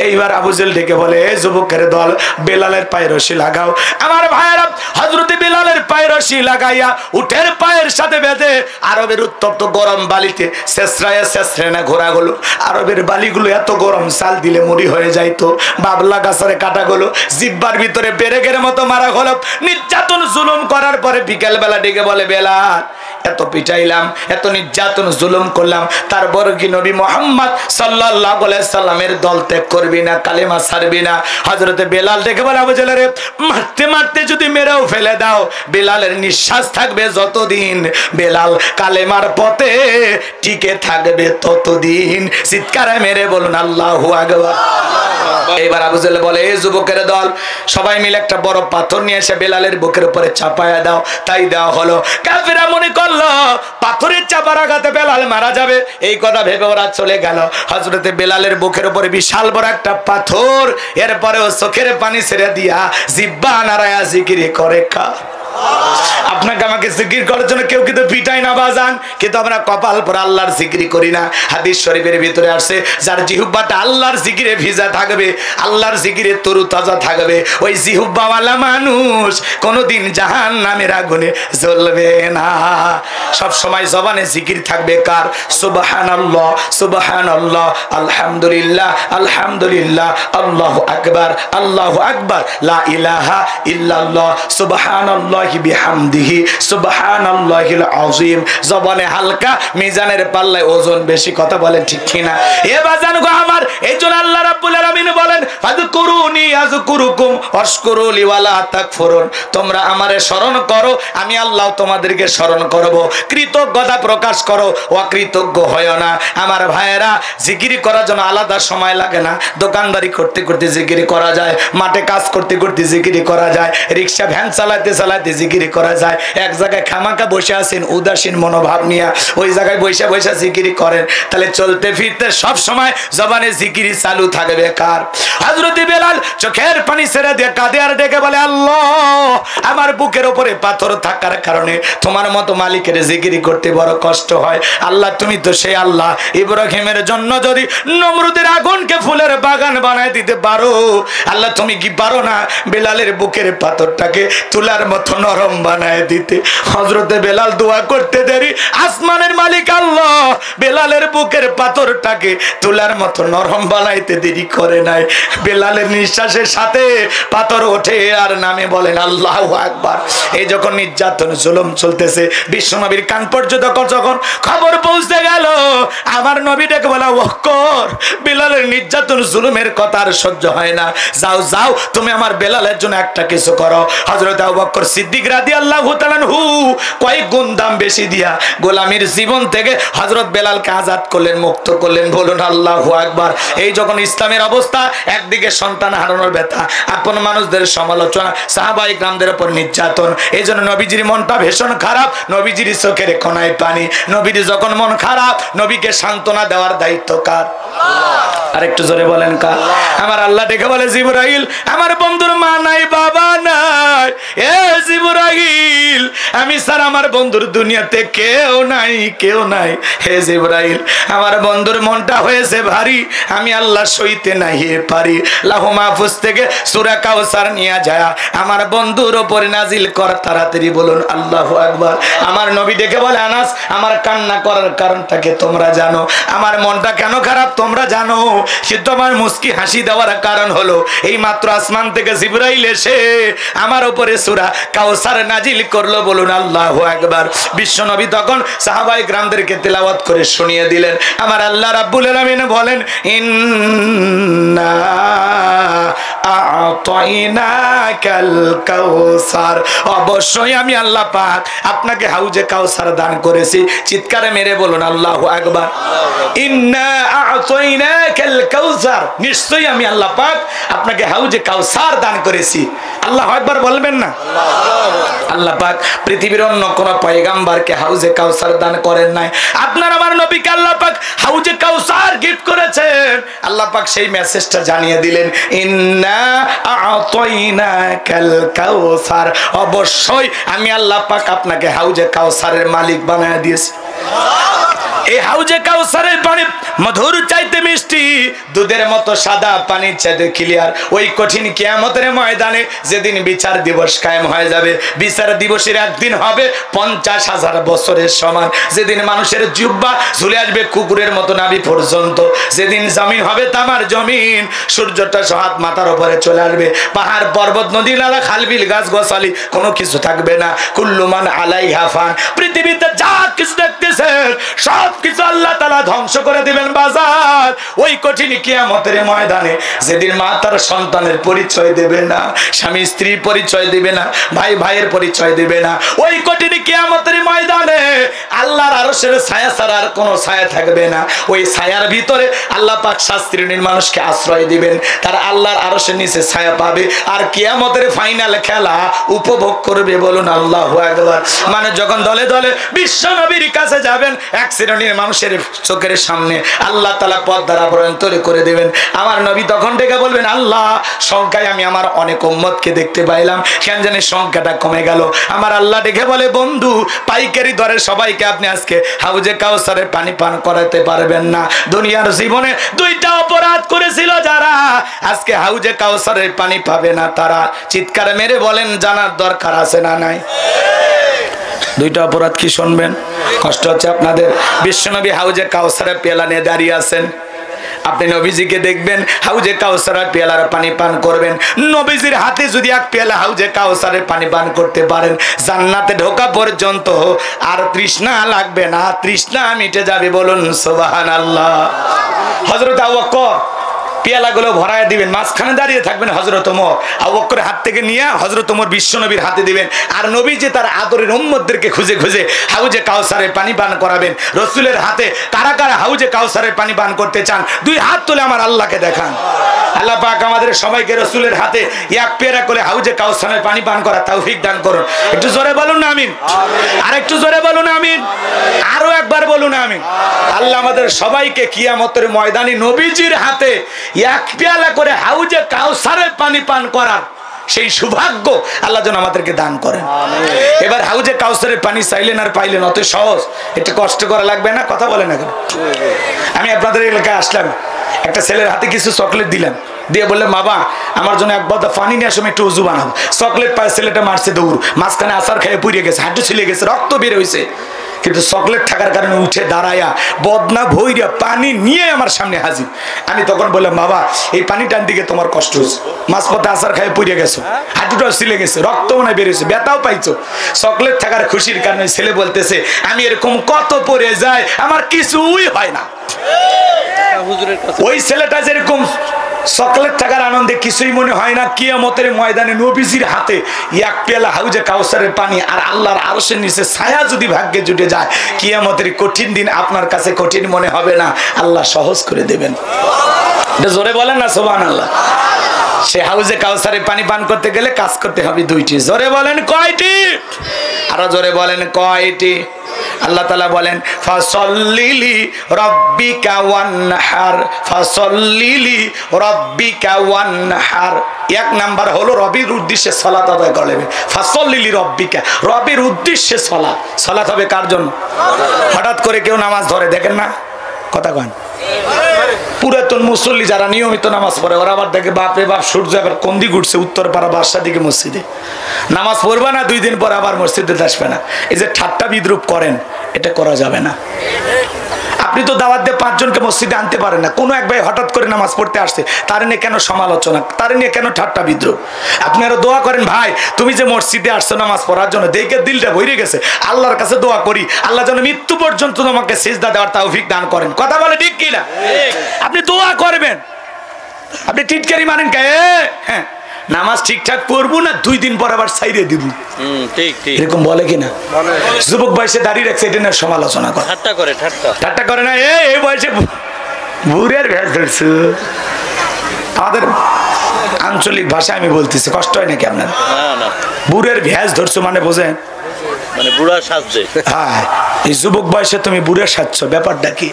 Speaker 1: এইবার আবু জেহেল ডেকে বলে, এই যুবকের দল, বেলালের পায়ে রশি লাগাও। আমার ভাইয়েরা, হযরত বেলালের পায়ে রশি লাগাইয়া উটের পায়ের সাথে বেঁধে আরবের উত্তপ্ত গরম বালিতে শেষরায় শেষরেনা ঘোরা হলো। আরবের বালিগুলো এত গরম, চাল দিলে মুড়ি হয়ে যাইতো। বাবলা গাছের কাটাগুলো জিব্বার ভিতরে পেরেকের মতো মারা হলো। নির্যাতন জুলুম করার পরে বিকেল বেলা ডেকে বলে, বেলাল, এত পিটাইলাম, এত নির্যাতন জুলুম করলাম, তারপর কি নবী মুহাম্মদ সাল্লাল্লাহু আলাইহি সাল্লামের দল ত্যাগ করবি না, কালেমা ছাড়বি না? হযরতে বেলাল ডেকে বলে, আবু জেহেল রে, মারতে মারতে যদি মেরেও ফেলে দাও, বেলালের নিঃশ্বাস থাকবে যতদিন, বেলাল কালেমার পথে টিকে থাকবে ততদিন। চিৎকারে মেরে বলুন আল্লাহু আকবার। এইবার আবু জেহেল বলে, এই যুবকের দল, সবাই মিলে একটা বড় পাথর নিয়ে এসে বেলালের বুকের উপরে চাপায়া দাও। তাই দেওয়া হলো। কাফেররা মনে করলো আল্লাহ, পাথরের চাপার আঘাতে বেলাল মারা যাবে এই কথা ভেবে ওরা চলে গেল। হযরতে বেলালের বুকের উপরে বিশাল বড় একটা পাথর, এরপরে ও চোখের পানি ছেড়ে দিয়া জিহ্বা নাড়ায়া জিকির করে কা। আপনাকে আমাকে জিকির করার জন্য কেউ কিন্তু পিটাই না বাজান, কিন্তু আমরা কপাল পর আল্লাহর জিকির করি না। হাদিস শরীফের ভিতরে আসছে, যার জিহ্বাটা আল্লাহর জিকিরে ভিজা থাকবে, আল্লাহর জিকিরে তরুতাজা থাকবে, ওই জিহ্বাওয়ালা মানুষ কোনোদিন জাহান্নামের আগুনে জ্বলবে না। সব সময় জবানে জিকির থাকবে কার? সুবহানাল্লাহ সুবহানাল্লাহ, আলহামদুলিল্লাহ আলহামদুলিল্লাহ, আল্লাহু আকবার আল্লাহু আকবার, লা ইলাহা ইল্লাল্লাহ, সুবহানাল্লাহি বিহামদিহি, সুবহানাল্লাহিল আযীম। জবানে হালকা, মিজানের পাল্লায় ওজন বেশি। কথা বলেন ঠিক কিনা? এ বাজান গো আমার, এইজন্য আল্লাহ রাব্বুল আলামিন বলেন, ফাযকুরুনি আযকুরুকুম ওয়াশকুরুলি ওয়ালা তাকফুরুন। তোমরা আমারে স্মরণ করো, আমি আল্লাহ তোমাদেরকে স্মরণ করব। কৃতজ্ঞতা প্রকাশ করো, অকৃতজ্ঞ হয় না। আমার ভাইয়েরা, জিকির করার জন্য আলাদা সময় লাগে না। দোকানদারি করতে করতে জিকির করা যায়, মাঠে কাজ করতে করতে জিকির করা যায়, রিক্সা ভ্যান চালাতে চালাতে জিকির করা যায়। এক জায়গায় খামাকা বসে আছেন উদাসীন মনোভাব নিয়ে, ওই জায়গায় বসে বসে জিকির করেন, তাহলে চলতে ফিরতে সব সময় জবানে জিকির চালু থাকবে কার? হযরত বেলাল চোখের পানি ছেড়ে দিয়ে কাঁদে আর ডেকে বলে, আল্লাহ, আমার বুকের উপরে পাথর থাকার কারণে তোমার মতো মালিকের জিকির করতে বড় কষ্ট হয়। আল্লাহ, তুমি তো সেই আল্লাহ, ইব্রাহিমের জন্য যদি নমরুদের আগুনকে ফুলের বাগান বানায় দিতে পারো, আল্লাহ তুমি কি পারো না বেলালের বুকের পাথরটাকে তুলার মতো নরম বানায় দিতে? হযরতে বেলাল দোয়া করতে দেরি, আসমানের মালিক আল্লাহ বেলালের বুকের পাথরটাকে তুলার মতো নরম বানাইতে দেরি করে নাই। বেলালের নিঃশ্বাসের সাথে পাথর ওঠে আর নামে বলেন আল্লাহু আকবার। এই যখন নির্যাতন জুলুম চলতেছে, বিশ্বনবীর কান পর্যন্ত যখন খবর পৌঁছে গেল, আমার নবী ডেকে বলা, ওয়াক্কর, বেলালের নির্যাতন জুলুমের কথা আর সহ্য হয় না, যাও যাও তুমি আমার বেলালের জন্য একটা কিছু করো। হযরত আবু বকর সিদ্দিক রাদিয়াল্লাহু তাআলা আনহু কয়েক গুণ দাম বেশি দিয়া গোলামীর জীবন থেকে হযরত বেলালকে আজাদ করলেন, মুক্ত করলেন। বলুন আল্লাহু আকবার। এই যখন ইসলামের অবস্থা, একদিকে সন্তান হারানোর ব্যথা, আপন মানুষদের সমালোচনা, সাহাবায়ে কিরামদের উপর নির্যাতন, এই জন্য নবীজির মনটা ভীষণ খারাপ, নবীজির চোখের কোনায় পানি। নবীর যখন মন খারাপ, নবীকে সান্ত্বনা দেওয়ার দায়িত্ব কার? আরেকটু জোরে বলেন কার? আমার আল্লাহ ডেকে বলে, জিবরাইল, আমার বন্ধুর মা নাই বাবা নাই, এ জিবরাইল, আমি স্যার আমার বন্ধুর দুনিয়াতে কেউ নাই, কেউ নাই। হে জিবরাইল, আমার বন্ধুর মনটা হয়েছে ভারী, আমি আল্লাহ সইতে নাই পারি। লাহু মাহফুজ থেকে সূরা কাউসার নিয়ে যায় আমার বন্ধুর উপর নাজিল কর তাড়াতাড়ি। বলুন আল্লাহু আকবার। আমার নবী ডেকে বলে, আনাস, আমার কান্না করার কারণটাকে তোমরা জানো, আমার মনটা কেন খারাপ তোমরা জানো, কিন্তু আমার মুস্কি হাসি দেওয়ার কারণ হলো এই মাত্র আসমান থেকে জিবরাইল এসে আমার উপরে সূরা কাউসার নাজিল করলো। বলুন আল্লাহু আকবার। বিশ্বনবী তখন সাহাবায়ে কিরামদেরকে তেলাওয়াত করে শুনিয়ে দিলেন। আমার আল্লাহ রাব্বুল আলামিন বলেন, ইন্না আ'তাইনাকাল কাউসার, অবশ্যই আমি আল্লাহ পাক আপনাকে হাউজে কাউসার দান করেছি। চিৎকারে মেরে বলুন আল্লাহু আকবার। ইন্না আ'তাইনাকাল কাউসার, নিশ্চয়ই আমি আল্লাহ পাক আপনাকে হাউজে কাউসার দান করেছি। আল্লাহু আকবার বলবেন না? আল্লাহ পাক পৃথিবীর অন্য কোন পয়গম্বরকে হাউজে কাউসার দান করেন নাই। আপনার আমার নবীকে আল্লাহ পাক হাউজে কাউসার গিফট করেছেন। আল্লাহ পাক সেই মেসেজটা জানিয়ে দিলেন, ইন্না আ'তাইনাকাল কাউসার, অবশ্যই আমি আল্লাহ পাক আপনাকে হাউজে কাউসারের মালিক বানায় দিয়েছি। এই হাউজে কাউসারের পানি মধুর চাইতে মিষ্টি, দুধের মতো সাদা, পানির চাইতে ক্লিয়ার। ওই কঠিন কিয়ামতের ময়দানে যেদিন বিচার দিবস কায়েম হয়ে যাবে, বিচার দিবসের একদিন হবে 50,000 বছরের সমান। যেদিন মানুষের জিহ্বা ঝুলে আসবে কুকুরের মতো নাভি পর্যন্ত, যেদিন জমিন হবে তামার জমিন, সূর্যটা হাত মাথার উপরে চলে আসবে, পাহাড় পর্বত নদী নালা খালবিল গাছ গোছালি কোনো কিছু থাকবে না। কুল্লু মান আলাইহা ফান, পৃথিবীতে যা কিছু দেখতেছেন সব সবকিছু আল্লাহ তাআলা ধ্বংস করে দিবেন বাজার। ওই কঠিন কিয়ামতের ময়দানে যেদিন মা তার সন্তানের পরিচয় দেবে না, স্বামী স্ত্রীর পরিচয় দিবে না, ভাই ভাইয়ের পরিচয় দিবে না, ওই কঠিন কিয়ামতের ময়দানে আল্লাহর আরশের ছায়া ছাড়া আর কোনো ছায়া থাকবে না। ওই ছায়ার ভিতরে আল্লাহ পাক শাস্ত্রীর মানুষকে আশ্রয় দিবেন, তার আল্লাহর আরশের নিচে ছায়া পাবে আর কিয়ামতের ফাইনাল খেলা উপভোগ করবে। বলুন আল্লাহু আকবার। মানে যখন দলে দলে বিশ্ব নবীর কাছে যাবেন, এক শ্রেণীর মানুষের চোখের সামনে আল্লাহ তাআলা পর্দার আবরণ তৈরি করে দেবেন। আমার নবী তখন ডেকে বলবেন, আল্লাহ সংখ্যায় আমি আমার অনেক উম্মতকে দেখতে পাইলাম, কেন জানি সংখ্যাটা কমে গেল। আমার আল্লাহ ডেকে বলে, বন্ধু পাইকারি দরে সবাইকে আপনি আজকে হাউজে কাউসারের পানি পান করাতে পারবেন না। দুনিয়ার জীবনে দুইটা অপরাধ করেছিল যারা, আজকে হাউজে কাউসারের পানি পাবে না তারা। চিৎকার মেরে বলেন, জানার দরকার আছে না নাই? দুইটা অপরাধ কি শুনবেন? কষ্ট হচ্ছে আপনাদের। বিশ্বনবী হাউজে কাউসারের পেয়ালা নিয়ে দাঁড়িয়ে আছেন, আপনি নবীজিকে দেখবেন হাউজে কাউসারের পেয়ালার পানি পান করবেন। নবীজির হাতে যদি এক পেয়ালা হাউজে কাউসারের পানি পান করতে পারেন, জান্নাতে ঢোকা পর্যন্ত আর তৃষ্ণা লাগবে না, তৃষ্ণা মিটে যাবে। বলুন সুবহানাল্লাহ। হযরত আবু বকর পেয়ালাগুলো ভরায় দিবেন, মাঝখানে দাঁড়িয়ে থাকবেন হযরত ওমর। আবু বকরের হাত থেকে নিয়ে হযরত ওমর বিশ্বনবীর হাতে দিবেন, আর নবী যে তার আদরের উম্মতদেরকে খুঁজে খুঁজে হাউজে কাউসারের পানি পান করাবেন। রাসূলের হাতে কারা কারা হাউজে কাউসারের পানি পান করতে চান? দুই হাত তুলে আমার আল্লাহকে দেখান। আল্লাহ পাক আমাদের সবাইকে রাসূলের হাতে এক পেয়ালা করে হাউজে কাউসারের পানি পান করার তৌফিক দান করুন। একটু জোরে বলুন না আমিন। আর একটু জোরে বলুন আমিন। আরো একবার বলুন আমিন। আল্লাহ আমাদের সবাইকে কিয়ামতের ময়দানে নবীজির হাতে এক পেয়ালা করে হাউজে কাউসারের পানি পান করার সেই সৌভাগ্য আল্লাহ যেন আমাদেরকে দান করেন। এবার হাউজে কাউসারের পানি চাইলেন আর পাইলেন, অত সহজ, একটু কষ্ট করা লাগবে না? কথা বলে না কেন? আমি আপনাদের এলাকায় আসলাম, একটা ছেলের হাতে কিছু চকলেট দিলাম, দিয়ে বললাম, বাবা আমার জন্য এক বদা পানি নিয়ে আসো, একটু উজু বানাবো। চকলেট পায়, ছেলেটা মারছে দৌড়, মাঝখানে আসার খেয়ে পুড়িয়ে গেছে, হাঁটু ছিলে গেছে, রক্ত বের হয়েছে। কিন্তু চকলেট থাকার কারণে উঠে দাঁড়ায়া বদনা ভৈরা পানি নিয়ে আমার সামনে হাজির। আমি তখন বললাম, বাবা এই পানিটার দিকে তোমার কষ্ট হচ্ছে, মাঝপথে আসার খায় পুড়িয়ে গেছো, হাঁটুটাও ছিলে গেছে, রক্ত মনে বেরিয়েছে, ব্যথাও পাইছো। চকলেট থাকার খুশির কারণে ছেলে বলতেছে, আমি এরকম কত পড়ে যাই, আমার কিছুই হয় না। ওই ছেলেটা যেরকম চকলেট থাকার আনন্দে কিছুই মনে হয় না, কিয়ামতের ময়দানে নবীজির হাতে এক পেয়ালা হাউজে কাউসারের পানি আর আল্লাহর আরশের নিচে ছায়া যদি ভাগ্যে জুটে যায়, কিয়ামতের কঠিন দিন আপনার কাছে কঠিন মনে হবে না, আল্লাহ সহজ করে দেবেন। এটা জোরে বলেন না সুবহানাল্লাহ। সে হাউজে কাউসারের পানি পান করতে গেলে কাজ করতে হবে দুইটি। জোরে বলেন কয়টি? আরো জোরে বলেন কয়টি? আল্লাহ তাআলা বলেন, ফাসাল্লিলি রাব্বিকা ওয়ানহার, ফাসাল্লিলি রাব্বিকা ওয়ানহার। এক নাম্বার হলো রবির উদ্দেশ্যে সালাত আদায় করবে। ফাসাল্লিলি রাব্বিকা, রবির উদ্দেশ্যে সালাত। সালাত হবে কার জন্য? হঠাৎ করে কেউ নামাজ ধরে, দেখেন না, কথা কন। পুরাতন মুসল্লি যারা নিয়মিত নামাজ পড়ে, ওরা আবার দেখে বাপরে বাপ সূর্য এবার কোন দিকে উঠছে, উত্তরপাড়া বাদশাহ দিকে মসজিদে নামাজ পড়বে না, 2 দিন পর আবার মসজিদে আসবে না। এই যে ঠাট্টা বিদ্রুপ করেন, এটা করা যাবে না। আপনি তো দাওয়াত দিয়ে 5 জনকে মসজিদে আনতে পারেন না। কোনো এক ভাই হঠাৎ করে নামাজ পড়তে আসছে, তার নিয়ে কেন সমালোচনা, তার নিয়ে কেন ঠাট্টা বিদ্রুপ? আপনি আরো দোয়া করেন, ভাই তুমি যে মসজিদে আসছো নামাজ পড়ার জন্য, দেখে দিলটা ভরে গেছে, আল্লাহর কাছে দোয়া করি আল্লাহ যেন মৃত্যু পর্যন্ত তোমাকে সিজদা দেওয়ার তৌফিক দান করেন। কথা বলে ঠিক কিনা? আপনি দোয়া করবেন। আপনি টিটকারি মারেন কে? হ্যাঁ, নামাজ ঠিকঠাক পড়বো না, 2 দিন পর আবার ছাইরে দিব, এরকম বলে কিনা? যুবক বয়সে দাঁড়িয়ে রাখছে, এটা নিয়ে সমালোচনা করে, ঠাট্টা করে না। এই বয়সে বুড়ের ভেজ ধরছো। আমাদের আঞ্চলিক ভাষায় আমি বলতেছি, কষ্ট হয় নাকি আপনার? বুড়ের ভেজ ধরছো মানে বোঝেন, মানে বুড়া সাজছে। হ্যাঁ, এই যুবক বয়সে তুমি বুড়ে সাজছো, ব্যাপারটা কি?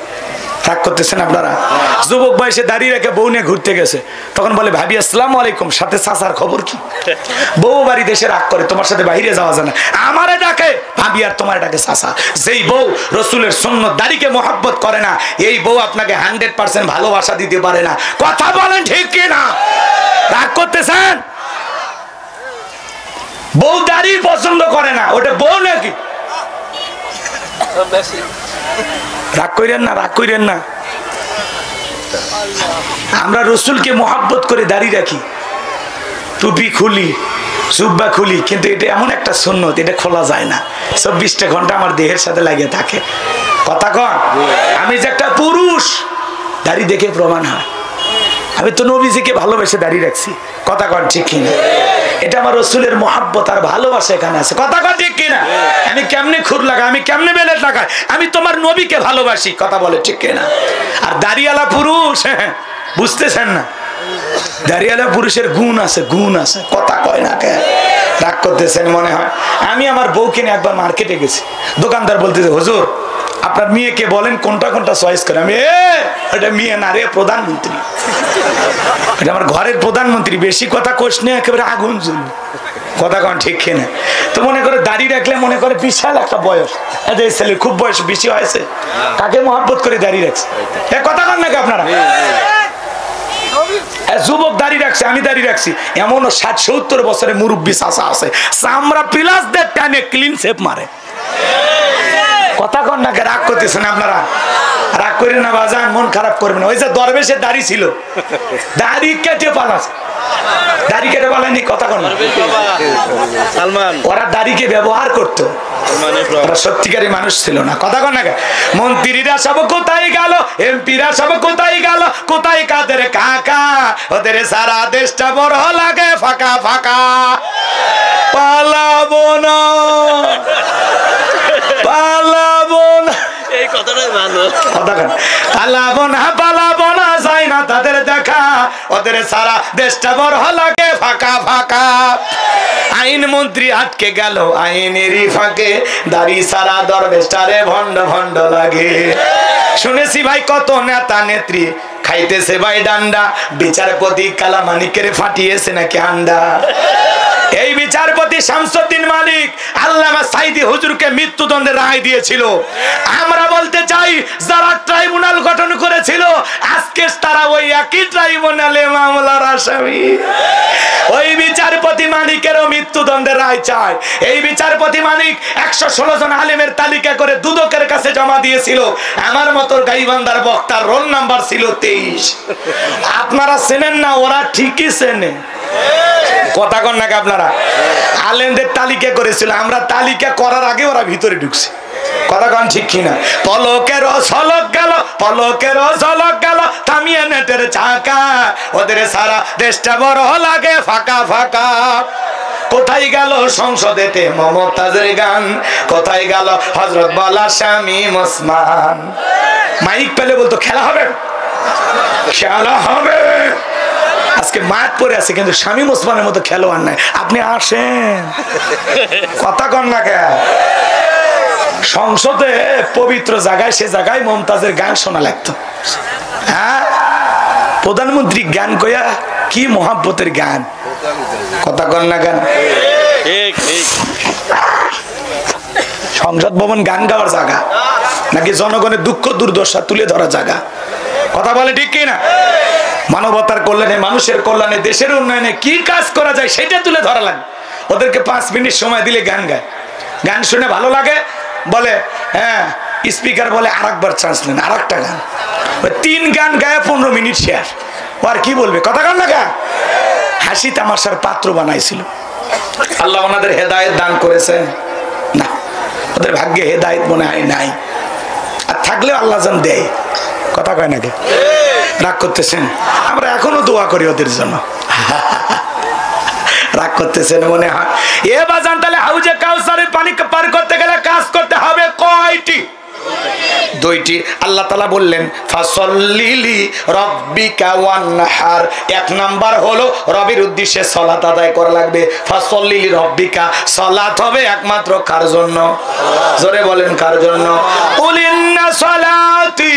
Speaker 1: রাগ করতেছেন আপনারা? যুবক বয়সে দাঁড়িয়ে রেখে বউ নিয়ে ঘুরতে গেছে, তখন বলে ভাবি আসসালামু আলাইকুম, সাথে চাচার খবর কি? বউ বাড়ি দেশে রাগ করে, তোমার সাথে বাইরে যাওয়া যায় না, আমারে ডাকে ভাবি আর তোমার ডাকে চাচা। যেই বউ রসুলের সুন্নত দাড়িকে মহব্বত করে না, এই বউ আপনাকে 100% ভালোবাসা দিতে পারে না। কথা বলেন ঠিক কিনা? রাগ করতেছেন? বউ দাড়ি পছন্দ করে না, ওটা বউ নাকি? রাগ করেন না, রাগ করেন না। আমরা রসুলকে মহব্বত করে দাঁড়িয়ে রাখি, টুপি খুলি, জুব্বা খুলি, কিন্তু এটা এমন একটা সুন্নত, এটা খোলা যায় না। 24টা ঘন্টা আমার দেহের সাথে লাগিয়ে থাকে। কথা কন, আমি যে একটা পুরুষ দাড়ি দেখে প্রমাণ হয়। আমি তো নবীজিকে ভালোবেসে দাঁড়িয়ে রাখছি। কথা কন ঠিক কিনা? এটা আমার রসুলের মহাব্বত আর ভালোবাসা এখানে আছে। কথা কন ঠিক কিনা? আমি কেমনে খুর লাগাই, আমি কেমনে বেলেট লাগাই, আমি তোমার নবীকে ভালোবাসি। কথা বলে ঠিক কিনা? আর দাড়িওয়ালা পুরুষ, বুঝতেছেন না, দাড়িওয়ালা পুরুষের গুণ আছে, গুণ আছে। কথা কয় না কে? রাগ করতেছেন মনে হয়। আমি আমার বউকে নিয়ে একবার মার্কেটে গেছি, দোকানদার বলতেছে, হুজুর আপনার মেয়েকে বলেন কোনটা কোনটা চয়েস করে। আমি এটা মেয়ে না রে, প্রধানমন্ত্রী, এটা আমার ঘরের প্রধানমন্ত্রী, বেশি কথা কোষ নিয়ে একেবারে আগুন জ্বলবে। কথা কন ঠিক কিনা? তো মনে করে দাড়ি রাখলে মনে করে বিশাল একটা বয়স, এদের ছেলে খুব বয়স বেশি হয়েছে, কাকে মহব্বত করে দাড়ি রাখছে। কথা কন নাকি আপনারা? যুবক দাড়ি রাখছে, আমি দাড়ি রাখছি, এমনও 60-70 বছরের মুরব্বী চাচা আছে, চামড়া প্লাস দিয়ে টানে ক্লিন শেপ মারে। কথা কন নাকি? রাগ করতেছেন আপনারা? রাগ করেন না বাজান, মন খারাপ করবেন। ওই যে দরবেশের দাড়ি ছিল, দাড়ি কেটে পালাছে, দাড়ি কেটে পালায়নি। কথা কন, ওরা দাড়িকে ব্যবহার করতো, ওরা সত্যিকারী মানুষ ছিল না। কথা কন না? মন্ত্রীরা সব কোথায় গেল, এমপিরা সব কোথায় গেল, কোথায় কাদের কাকা, ওদের সারা দেশটা বড় লাগে ফাঁকা ফাঁকা। পালাবো না, পালাবো না,
Speaker 2: এই কথাটাই ভালো।
Speaker 1: পালাবো না, পালাবো না, যাই না তাদের দেখা, ওদের সারা দেশটা বড় লাগে ফাঁকা ফাঁকা। আইন মন্ত্রী আটকে গেল আইনেরই ফাঁকে, দাড়ি সারা দরবেশটারে ভণ্ড ভণ্ড লাগে। শুনেছি ভাই কত নেতা নেত্রী খাইতেছে ভাই ডান্ডা, বিচারপতি কালামানিকের ফাটিয়েছে নাকি আন্ডা। এই বিচারপতি শামসুদ্দিন মালিক আল্লামা সাইদি হুজুরকে মৃত্যুদণ্ডের রায় দিয়েছিল। আমরা বলতে চাই, যারা ট্রাইব্যুনাল গঠন করেছিল আজকে তারা ওই একই ট্রাইব্যুনালে মামলার আসামি। ওই বিচারপতি মালিকেরও মৃত্যুদণ্ডের রায় চায়। এই বিচারপতি মালিক 116 জন আলেমের তালিকা করে দুদকের কাছে জমা দিয়েছিল। আমার মতো গাইবান্ধার বক্তার রোল নাম্বার ছিল 23। আপনারা চেনেন না, ওরা ঠিকই চেনে। কথা কন নাকি আপনারা? আলেমদের তালিকা করেছিল, আমরা তালিকা করার আগে ওরা ভিতরে ঢুকছে। কথা কন ঠিক কিনা? পলকের ঝলক গেল, পলকের ঝলক গেল থামিয়ে নেটের চাকা, ওদের সারা দেশটা বড় লাগে ফাঁকা ফাঁকা। কোথায় গেল সংসদেতে মমতাজের গান, কোথায় গেল হযরত বলা স্বামী ওসমান। মাইক পেলে বলতো খেলা হবে, খেলা হবে। আজকে মাঠ পরে আছে, কিন্তু শামীম ওসমানের মতো খেলোয়াড় নাই। আপনি আসেন, কথা কন না কে? সংসদে পবিত্র জায়গায়, সে জায়গায় মমতাজের গান শোনা লাগতো। হ্যাঁ, প্রধানমন্ত্রী গান কইয়া কি মহাব্বতের গান। কথা কন না কেন? সংসদ ভবন গান গাওয়ার জায়গা নাকি জনগণের দুঃখ দুর্দশা তুলে ধরা জায়গা? কথা বলে ঠিক কিনা? মানবতার কল্যাণে, মানুষের কল্যাণে, দেশের উন্নয়নে কি কাজ করা যায় সেটা তুলে ধরা লাগে। ওদেরকে 5 মিনিট সময় দিলে গান গায়, গান শুনে ভালো লাগে, বলে হ্যাঁ স্পিকার বলে আরেকবার চান্স নেন, আরেকটা গান। 3 গান গায়ে 15 মিনিট শেয়ার। ও আর কি বলবে? কথা কন না? হাসি তামাশার পাত্র বানাইছিল। আল্লাহ ওনাদের হেদায়েত দান করেছে না, ওদের ভাগ্যে হেদায়েত মনে হয় নাই, আর থাকলেও আল্লাহ জান দেয়। কথা কয় নাকি? রাগ করতেছেন? আমরা এখনো দোয়া করি ওদের জন্য। রাগ করতেছেন মনে হয়? এ বাজান, তাহলে হাউজে কাউসারের পানি পার করতে গেলে কাজ করতে হবে কয়টি? 2টি। আল্লাহ তাআলা বললেন ফাসাল্লি রাব্বিকা ওয়ানহার। 1 নাম্বার হলো রবের উদ্দেশ্যে সালাত আদায় করা লাগবে। ফাসাল্লি রাব্বিকা, সালাত হবে একমাত্র কার জন্য? জোরে বলেন কার জন্য? কুল ইন্না সালাতি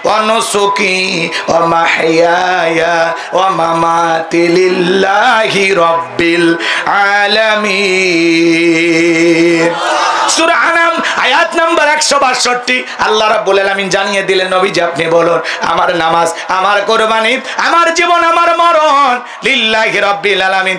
Speaker 1: ওয়া নুসুকি ওয়া মাহইয়ায়া ওয়া মামাতি লিল্লাহি রাব্বিল আলামিন। সূরা আনাম আয়াত নাম্বার 162 আল্লাহ রাব্বুল আলামিন জানিয়ে দিলেন নবীজি আপনি বলুন আমার নামাজ আমার কুরবানি আমার জীবন আমার মরণ লিল্লাহি রাব্বিল আলামিন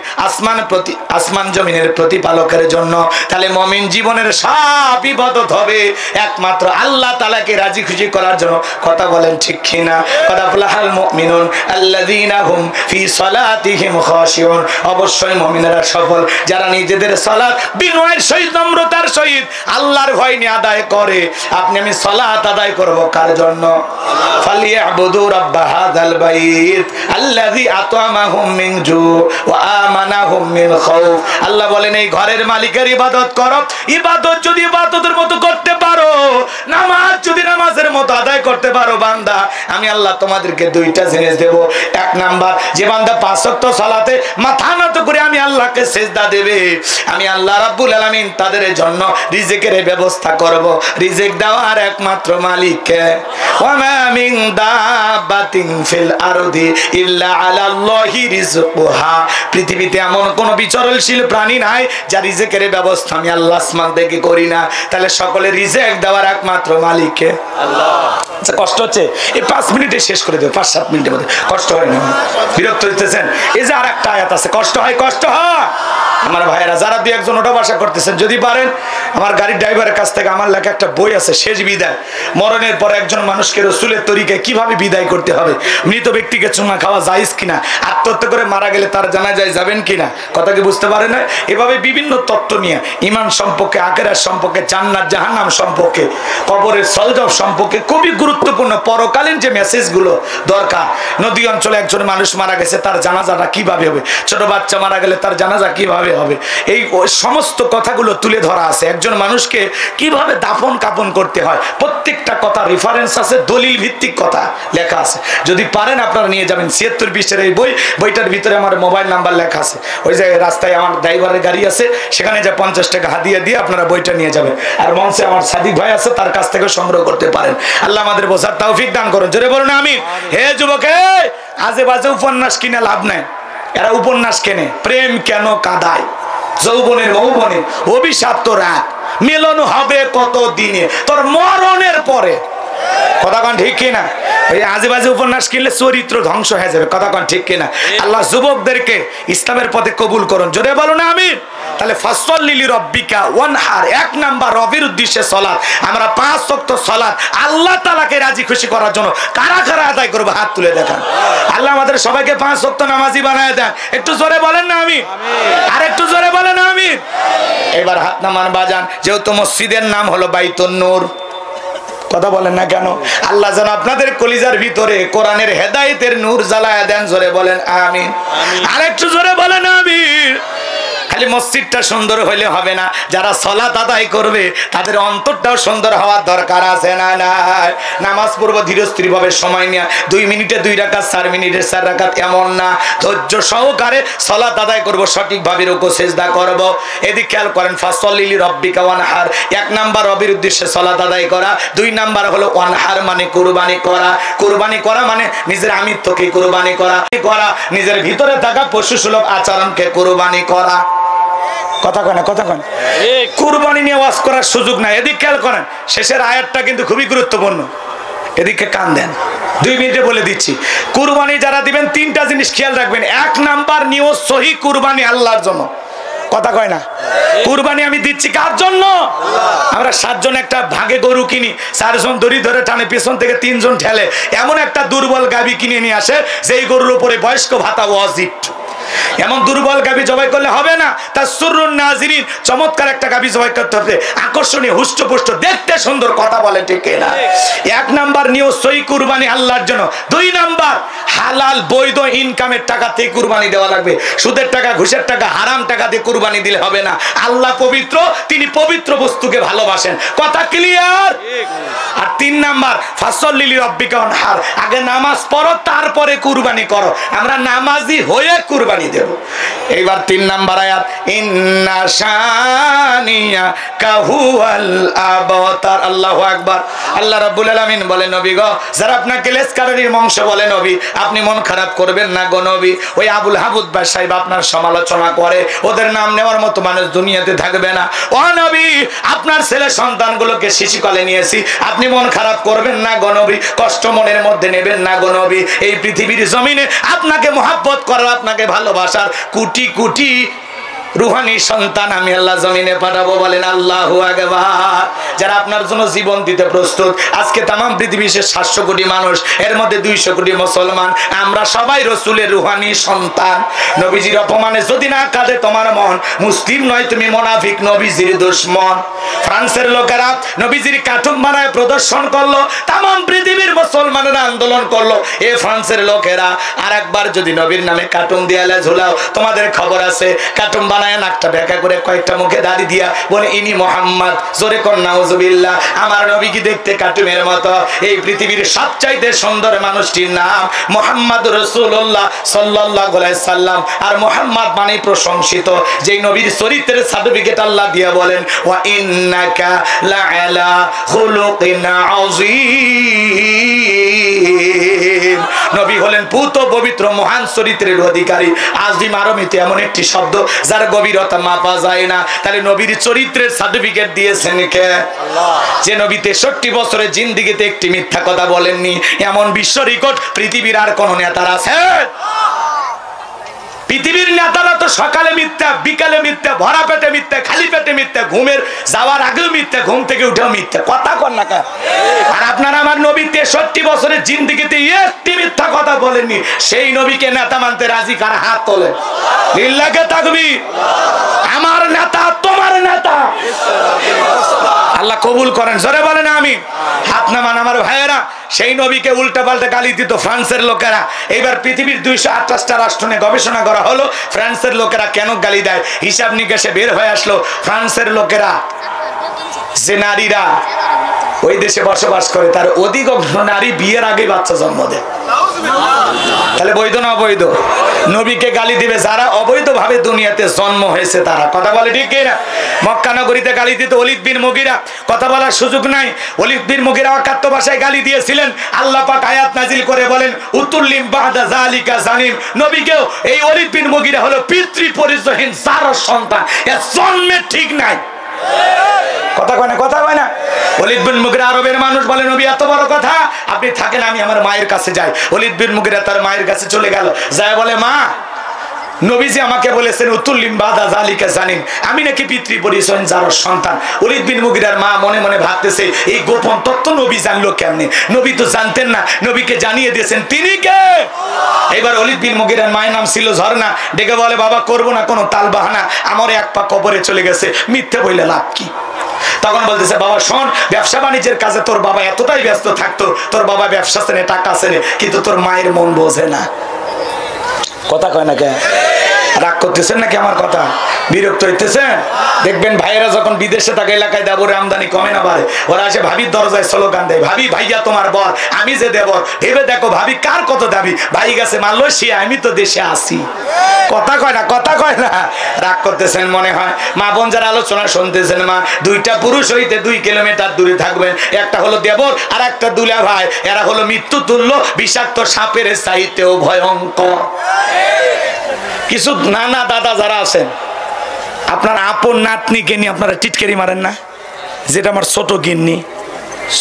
Speaker 1: আসমান জমিনের প্রতিপালকের জন্য। তাহলে মুমিন জীবনের সব ইবাদত হবে একমাত্র আল্লাহ তাআলাকে রাজি খুশি করার জন্য। কথা বলেন ঠিক কিনা? কথা আফলাহাল মুমিনুন আল্লাযীনা হুম ফি সালাতিহিম খাশিউন। অবশ্যই মুমিনেরা সফল যারা নিজেদের সালাত বিনয়ের সহিত নম্রতার সহিত আল্লাহর ভয় নিয়ে আদায় করে। আপনি আমি সালাত আদায় করব কার জন্য? ফালিয়াবুদু রাব্ব হাযাল বাইত আল্লাযী আত'আমাহুম মিন জু ওয়া আমানাহুম মিন খাউফ। আল্লাহ বলেন এই ঘরের মালিকের ইবাদত করো। ইবাদত যদি ইবাদতের মতো করতে পারো, নামাজ যদি নামাজের মতো আদায় করতে পারো বান্দা, আমি আল্লাহ তোমাদেরকে দুইটা জিনিস দেব। এক নাম্বার, যে বান্দা 5 ওয়াক্ত সালাতে মাথা নত করে আমি আল্লাহকে সিজদা দেবে, আমি আল্লাহ রাব্বুল আলামিন তাদের জন্য রিজিকের ব্যবস্থা করব। রিজিক দেওয়ার একমাত্র মালিক কে? ওয়া মা মিন দাবাতিন ফিল আরদি ইল্লা আলাল্লাহি রিজকুহা। পৃথিবীতে এমন কোন বিচরণশীল প্রাণী নাই যার রিজিকের ব্যবস্থা আমি আল্লাহ আসমান থেকে করি না। তাহলে সকলে রিজিক দেওয়ার একমাত্র মালিক কে? আল্লাহ। আচ্ছা কষ্ট হচ্ছে, এই 5 মিনিটে শেষ করে দেব, 5-7 মিনিটের মধ্যে। কষ্ট হয় না? বিরক্ত হইতেছেন? এই যে আরেকটা আয়াত আছে, কষ্ট হয়, কষ্ট হয় আমার ভাইয়েরা যারা দুই একজন ওটা বাসা করতেছেন, যদি পারেন আমার গাড়ির ড্রাইভারের কাছ থেকে আমার লেখা একটা বই আছে, শেষ বিদায়। মরণের পর একজন মানুষকে রাসূলের তরিকায় কিভাবে বিদায় করতে হবে, মৃত ব্যক্তিকে চুমা খাওয়া জায়েজ কিনা, আত্মহত্যা করে মারা গেলে তার জানাজায় যাবেন কিনা, কথা কি বুঝতে পারে না? এভাবে বিভিন্ন তত্ত্ব নিয়ে ঈমান সম্পর্কে, আখিরাত সম্পর্কে, জান্নাত জাহান্নাম সম্পর্কে, কবরের সলজব সম্পর্কে খুবই গুরুত্বপূর্ণ পরকালীন যে মেসেজগুলো দরকার। নদী অঞ্চলে একজন মানুষ মারা গেছে, তার জানাজাটা কিভাবে হবে, ছোট বাচ্চা মারা গেলে তার জানাজা কিভাবে হবে, এই সমস্ত কথাগুলো তুলে ধরা আছে। একজন মানুষকে কিভাবে দাফন কাফন করতে হয়, প্রত্যেকটা কথা রেফারেন্স আছে, দলিল ভিত্তিক কথা লেখা আছে। যদি পারেন আপনারা নিয়ে যাবেন। 76 পৃষ্ঠার এই বইটার ভিতরে আমার মোবাইল নাম্বার লেখা আছে। ওই যে রাস্তায় আমার ড্রাইভারের গাড়ি আছে, সেখানে যে 50 টাকা হাদিয়া দিয়ে আপনারা বইটা নিয়ে যাবেন। আর মঞ্চে আমার সাদিক ভাই আছে, তার কাছ থেকে সংগ্রহ করতে পারেন। আল্লাহ আমাদের বোঝার তৌফিক দান করুন। জোরে বলুন আমিন। হে যুবক, আজে বাজে উপন্যাস কিনে লাভ নাই। এরা উপন্যাস কেনে, প্রেম কেন কাঁদায়, যৌবনের মৌবনে অভিশাপ্ত রাত, মিলন হবে কত দিনে তোর মরণের পরে। কথা কন ঠিক কিনা? ওই আজেবাজে উপন্যাস কিনলে চরিত্র ধ্বংস হয়ে যাবে। কথা কন ঠিক কিনা? আল্লাহ যুবকদেরকে ইসলামের পথে কবুল করুন। জোরে বলুন আমিন। তাহলে ফাসল্লি লিরাব্বিকা ওয়ানহার, 1 নাম্বার রবের উদ্দেশ্যে সালাত। আমরা 5 ওয়াক্ত সালাত আল্লাহ তাআলাকে রাজি খুশি করার জন্য কারা কারা আদায় করব, হাত তুলে দেখান। আল্লাহ আমাদের সবাইকে 5 ওয়াক্ত নামাজি বানায় দেন। একটু জোরে বলেন না আমিন? আর একটু জোরে বলেন আমিন। এবার হাত নামান বাজান। যেহেতু মসজিদের নাম হলো বাইতুন নূর, কথা বলেন না কেন? আল্লাহ যেন আপনাদের কলিজার ভিতরে কোরআনের হেদায়েতের নূর জ্বালায়া দেন। জোরে বলেন আমিন। আর একটু জোরে বলেন আমিন। খালি মসজিদটা সুন্দর হইলে হবে না, যারা সালাত আদায় করবে তাদের অন্তরটাও সুন্দর হওয়ার দরকার আছে না? নাই। নামাজ পড়ব ধীরস্থির ভাবে, সময় নিয়ে 2 মিনিটে 2 রাকাত, 4 মিনিটে 4 রাকাত, এমন না। ধৈর্য সহকারে সালাত আদায় করব, সঠিকভাবে রুকু সিজদা করব। এদিকে খেয়াল করেন, ফাসল্লি লিরাব্বিকা ওয়ানহার, 1 নাম্বার রবের উদ্দেশ্যে সালাত আদায় করা। 2 নাম্বার হলো ওয়ানহার মানে কুরবানি করা। কুরবানি করা মানে নিজের আমিত্বকে কুরবানি করা, নিজের ভিতরে থাকা পশু সুলভ আচরণকে কুরবানি করা। কথা কয় না? কথা কয় না? কুরবানি নিয়ে ওয়াজ করার সুযোগ নাই। এদিকে খেয়াল করেন, শেষের আয়াতটা কিন্তু খুবই গুরুত্বপূর্ণ। এদিকে কান দেন, 2 মিনিটে বলে দিচ্ছি। কুরবানি যারা দিবেন 3টা জিনিস খেয়াল রাখবেন। 1 নাম্বার নিয়ত সহি কুরবানি আল্লাহর জন্য। কথা কয় না? কুরবানি আমি দিচ্ছি কার জন্য? আমরা 7 জন একটা ভাগে গরু কিনি, 4 জন দড়ি ধরে টানে, পেছন থেকে 3 জন ঠেলে, এমন একটা দুর্বল গাভী কিনে নিয়ে আসে যেই গরুর উপরে বয়স্ক ভাতা ওয়াজিব। এমন দুর্বল গাভী জবাই করলে হবে না। তার সুরুন নাজিরিন, চমৎকার একটা গাভী জবাই করতে হবে, আকর্ষণীয়, হুষ্টপুষ্ট, দেখতে সুন্দর। কথা বলে ঠিক না? 1 নাম্বার নিয়ত সহি কুরবানি আল্লাহর জন্য। 2 নাম্বার হালাল বৈধ ইনকামের টাকা থেকে কুরবানি দেওয়া লাগবে। সুদের টাকা, ঘুষের টাকা, হারাম টাকা দিয়ে কুরবানি দিলে হবে না। আল্লাহ পবিত্র, তিনি পবিত্র বস্তুকে ভালোবাসেন। কথা ক্লিয়ার? আর 3 নাম্বার ফাসল্লি লিরাব্বিকা ওয়ানহার, আগে নামাজ পড়ো তারপরে কুরবানি করো। আমরা নামাজি হয়ে কুরবানি পানি দেব। এইবার 3 নাম্বার আয়াত, ইন্না শানিয়া কাহুয়াল আবতার। আল্লাহু আকবার। আল্লাহ রাব্বুল আলামিন বলে, নবী গো, যারা আপনাকে লেসকারীর বংশ বলে নবী, আপনি মন খারাপ করবেন না গো নবী। ওই আবুল হাবুদ বা সাহেব আপনার সমালোচনা করে, ওদের নাম নেওয়ার মতো মানুষ দুনিয়াতে থাকবে না। ও নবী, আপনার ছেলে সন্তানগুলোকে শিশুকালে নিয়েছি, আপনি মন খারাপ করবেন না গো নবী, কষ্ট মনের মধ্যে নেবেন না গো নবী। এই পৃথিবীর জমিনে আপনাকে মহব্বত করার, আপনাকে ভালোবাসার কোটি কোটি রুহানি সন্তান আমি আল্লাহ জমিনে পাঠাবো। বলেন আল্লাহু আকবার। যারা আপনার জন্য জীবন দিতে প্রস্তুত। আজকে তামাম পৃথিবীর 700 কোটি মানুষ, এর মধ্যে 200 কোটি মুসলমান, আমরা সবাই রাসূলের রুহানি সন্তান। নবীজির অপমানে যদি না কাঁদে তোমার মন, মুসলিম নয় তুমি মুনাফিক, নবীজির দুশমন। ফ্রান্সের লোকেরা নবীজির কার্টুন বানায় প্রদর্শন করলো, তামাম পৃথিবীর মুসলমানেরা আন্দোলন করলো। এ ফ্রান্সের লোকেরা আরেকবার যদি নবীর নামে কার্টুন দেয়ালে ঝুলাও, তোমাদের খবর আছে, কার্টুন নাকটা ব্যাখ্যা করে কয়েকটা মুখে দাড়ি দিয়া বলে ইনি মোহাম্মদ, জোরে কর নাউজুবিল্লাহ। আমার নবী কি দেখতে কার্টুনের মতো? এই পৃথিবীর সবচাইতে সুন্দর মানুষটির নাম মুহাম্মদ রাসূলুল্লাহ সাল্লাল্লাহু আলাইহি সাল্লাম। আর মুহাম্মদ মানে প্রশংসিত, যেই নবীর চরিত্রের সার্টিফিকেট আল্লাহ দিয়া বলেন, ওয়া ইন্নাকা লাআলা খুলুকিন আযীম। নবী হলেন পুত পবিত্র মহান চরিত্রের অধিকারী। আজিম আরবিতে এমন একটি শব্দ যার গভীরতা মাপা যায় না। তাহলে নবীর চরিত্রের সার্টিফিকেট দিয়েছেন কে? আল্লাহ। যে নবী 63 বছরের জিন্দেগিতে একটি মিথ্যা কথা বলেননি, এমন বিশ্ব রেকর্ড পৃথিবীর আর কোন নেতার আছে? পৃথিবীর নেতারা তো সকালে মিথ্যা, বিকালে মিথ্যা, ভরা পেটে মিথ্যা, খালি পেটে মিথ্যা, ঘুমের যাওয়ার আগেও মিথ্যা, ঘুম থেকে উঠেও মিথ্যা। কথা কর না কা? আর আপনার আমার নবী 63 বছরের জিন্দেগিতে একটি মিথ্যা কথা বলেননি। সেই নবীকে নেতা মানতে রাজি কারা? হাত তোলে। লিল্লাহে তাকবীর। আমার নেতা তোমার নেতা, আল্লাহ কবুল করেন। জোরে বলেন আমিন। হাত নামান আমার ভাইয়েরা। সেই নবীকে উল্টা পাল্টা গালি দিত ফ্রান্সের লোকেরা। এবার পৃথিবীর 228টা রাষ্ট্র নিয়ে গবেষণা করা হলো, ফ্রান্সের লোকেরা কেন গালি দেয়। হিসাব নিকাশে বের হয়ে আসলো, ফ্রান্সের লোকেরা যে নারীরা ওই দেশে বসবাস করে, তার অধিকাংশ নারী বিয়ের আগে বাচ্চা জন্ম দেয়। তাহলে বৈধ না অবৈধ? নবীকে গালি দিবে যারা অবৈধভাবে দুনিয়াতে জন্ম হয়েছে তারা। কথা বলে ঠিক কিনা? মক্কা নগরীতে গালি দিত ওলীদ বিন মুগীরা, কথা বলার সুযোগ নাই। ওলীদ বিন মুগীরা অকাট্য ভাষায় গালি দিয়েছিলেন। আল্লাহ পাক আয়াত নাজিল করে বলেন, উতুল্লিম বাদা যালিকা জানিম। নবীকেও এই ওলীদ বিন মুগীরা হলো পিতৃ পরিচয়হীন জারর সন্তান, এর জন্মে ঠিক নাই। কথা কয় না? কথা কয় না? ওলীদ বিন মুগীরা আরবের মানুষ, বলে নবী এত বড় কথা, আপনি থাকেন, আমি আমার মায়ের কাছে যাই। ওলীদ বিন মুগীরা তার মায়ের কাছে চলে গেল, যায় বলে, মা, নবীজি আমাকে বলেছেন উতুল্লিম বাদা যালিকা জানিম, আমি নাকি পিতৃ পরিচয়হীন জারর সন্তান। ওলীদ বিন মুগীরার মা মনে মনে ভাবতেছে, এই গোপন তত্ত্ব নবী জানলো কেমনে? নবী তো জানতেন না, নবীকে জানিয়ে দিয়েছেন তিনি কে। এবার ওলীদ বিন মুগীরার মায়ের নাম ছিল ঝর্ণা। ডেকে বলে, বাবা করবো না কোনো তাল বাহানা, আমার এক পা কবরে চলে গেছে, মিথ্যে বইলে লাভ কি? তখন বলতেছে, বাবা শোন, ব্যবসা বাণিজ্যের কাজে তোর বাবা এতটাই ব্যস্ত থাকতো, তোর বাবা ব্যবসা চেনে, টাকা চেনে, কিন্তু তোর মায়ের মন বোঝে না। কথা কয় না কে? রাগ করতেছেন নাকি আমার কথা? বিরক্ত হইতেছেন? দেখবেন ভাইয়েরা যখন বিদেশে থাকে, এলাকায় দেবরে আমদানি কমে না বাড়ে, ওরা এসে ভাবির দরজায় স্লোগান দেয়, ভাবি ভাইয়া তোমার বর, আমি যে দেবর, ভেবে দেখো ভাবি কার কত দাবি, ভাই গেছে মালয়েশিয়া, আমি তো দেশে আসি। কথা কয় না? কথা কয় না? রাগ করতেছেন মনে হয়। মা বোন যারা আলোচনা শুনতেছেন, মা, 2টা পুরুষ হইতে 2 কিলোমিটার দূরে থাকবেন। একটা হলো দেবর আর একটা দুলা ভাই। এরা হলো মৃত্যু তুল্য, বিষাক্ত সাপের চাইতেও ভয়ঙ্কর। কিছু নানা দাদা যারা আছেন, আপনার আপন নাতনিকে নিয়ে আপনারা টিটকারি মারেন না? যেটা আমার ছোট গিন্নি,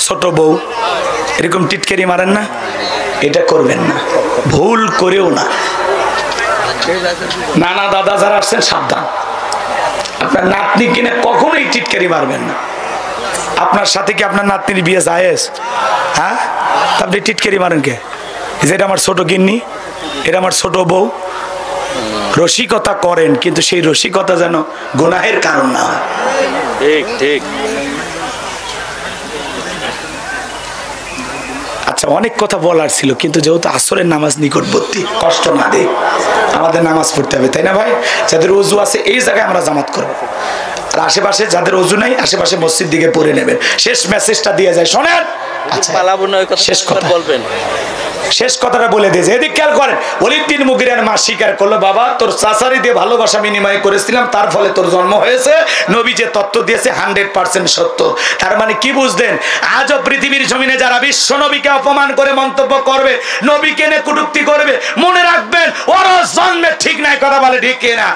Speaker 1: ছোট বউ, এরকম টিটকারি মারেন না? এটা করবেন না, ভুল করেও না। নানা দাদা যারা আসছেন সাবধান, আপনার নাতনি কিনে কখনোই টিটকারি মারবেন না। আপনার সাথে কি আপনার নাতনির বিয়ে জায়েজ? হ্যাঁ, আপনি টিটকারি মারেন কে? যেটা আমার ছোট গিন্নি, এটা আমার ছোট বউ। রসিকতা করেন, কিন্তু সেই রসিকতা যেন গুনাহের কারণ না হয়।
Speaker 2: ঠিক ঠিক।
Speaker 1: আচ্ছা, অনেক কথা বলার ছিল, কিন্তু যেহেতু আসরের নামাজ নিকটবর্তী, কষ্ট না দেই, আমাদের নামাজ পড়তে হবে, তাই না ভাই? যাদের ওযু আছে এই জায়গায় আমরা জামাত করবো, আর আশেপাশে যাদের ওযু নাই আশেপাশে মসজিদ দিকে পড়ে নেবেন। শেষ মেসেজটা দিয়ে যায়, শোনেন। আচ্ছা, শেষ কথা বলবেন। শেষ কথাটা বলে দিয়েছে। এদিক খেয়াল করেন, ওলীদ বিন মুগিরার মা স্বীকার করলো, বাবা তোর চাচারি দিয়ে ভালোবাসা বিনিময় করেছিলাম, তার ফলে তোর জন্ম হয়েছে। নবী যে তত্ত্ব দিয়েছে 100% সত্য। তার মানে কি বুঝলেন? আজও পৃথিবীর জমিনে যারা বিশ্ব নবীকে অপমান করে মন্তব্য করবে, নবীকে নিয়ে কটূক্তি করবে, মনে রাখবেন ওরা জন্মে ঠিক নাই। কথা বলে ঠিক কিনা?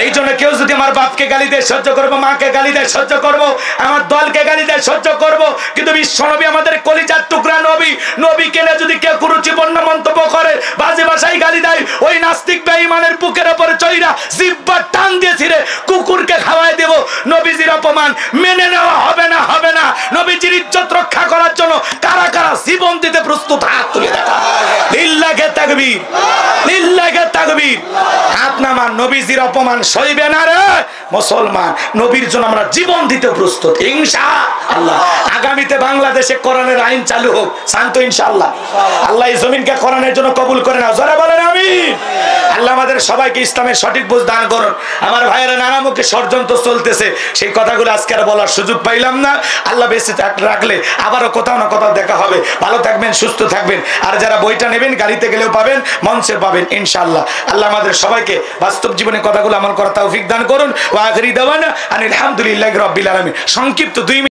Speaker 1: এই জন্য কেউ যদি আমার বাপকে গালি দেয় সহ্য করবো, মাকে গালি দেয় সহ্য করবো, আমার দলকে গালি দেয় সহ্য করবো, কিন্তু বিশ্ব নবী আমাদের কলিজার টুকরা নবী, নবীকে নিয়ে যদি কেউ কুরুচিপূর্ণ মন্তব্য করে, বাজে ভাষায় গালি দেয়, ওই নাস্তিক বেঈমানের বুকের উপরে চইরা জিহ্বা টান দিয়ে ছিঁড়ে কুকুরকে খাওয়াই দেব। নবীজির অপমান মেনে নেওয়া হবে না, হবে না। নবীজির ইজ্জত রক্ষা করার জন্য কারা কারা জীবন দিতে প্রস্তুত? হাত তুলে দেখা। লিল্লাহে তাকবীর, লিল্লাহে তাকবীর। হাত নামান। নবীজির অপমান সইবে না রে মুসলমান। নবীর জন্য আমরা জীবন দিতে প্রস্তুত ইনশাআল্লাহ। আগামীতে বাংলাদেশে কোরআনের আইন চালু হোক, শান্ত ইনশাআল্লাহ। আল্লাহ এই জমিনকে কোরআনের জন্য কবুল করে নাও, যারা বলেন আমিন। আল্লাহ আমাদের সবাইকে ইসলামের সঠিক বুঝ দান করুন। আমার ভাইয়েরা নানা মুখে ষড়যন্ত্র চলতেছে, সেই কথাগুলো আজকে আর বলার সুযোগ পাইলাম না। আল্লাহ বেঁচে রাখলে আবারও কোথাও না কোথাও দেখা হবে। ভালো থাকবেন, সুস্থ থাকবেন। আর যারা বইটা নেবেন গাড়িতে গেলেও পাবেন, মঞ্চে পাবেন ইনশাআল্লাহ। আল্লাহ আমাদের সবাইকে বাস্তব জীবনে কথাগুলো আমল করার তৌফিক দান করুন। ওয়া আখিরি দাওয়ানা আনিল হামদুলিল্লাহি রাব্বিল আলামিন। সংক্ষিপ্ত 2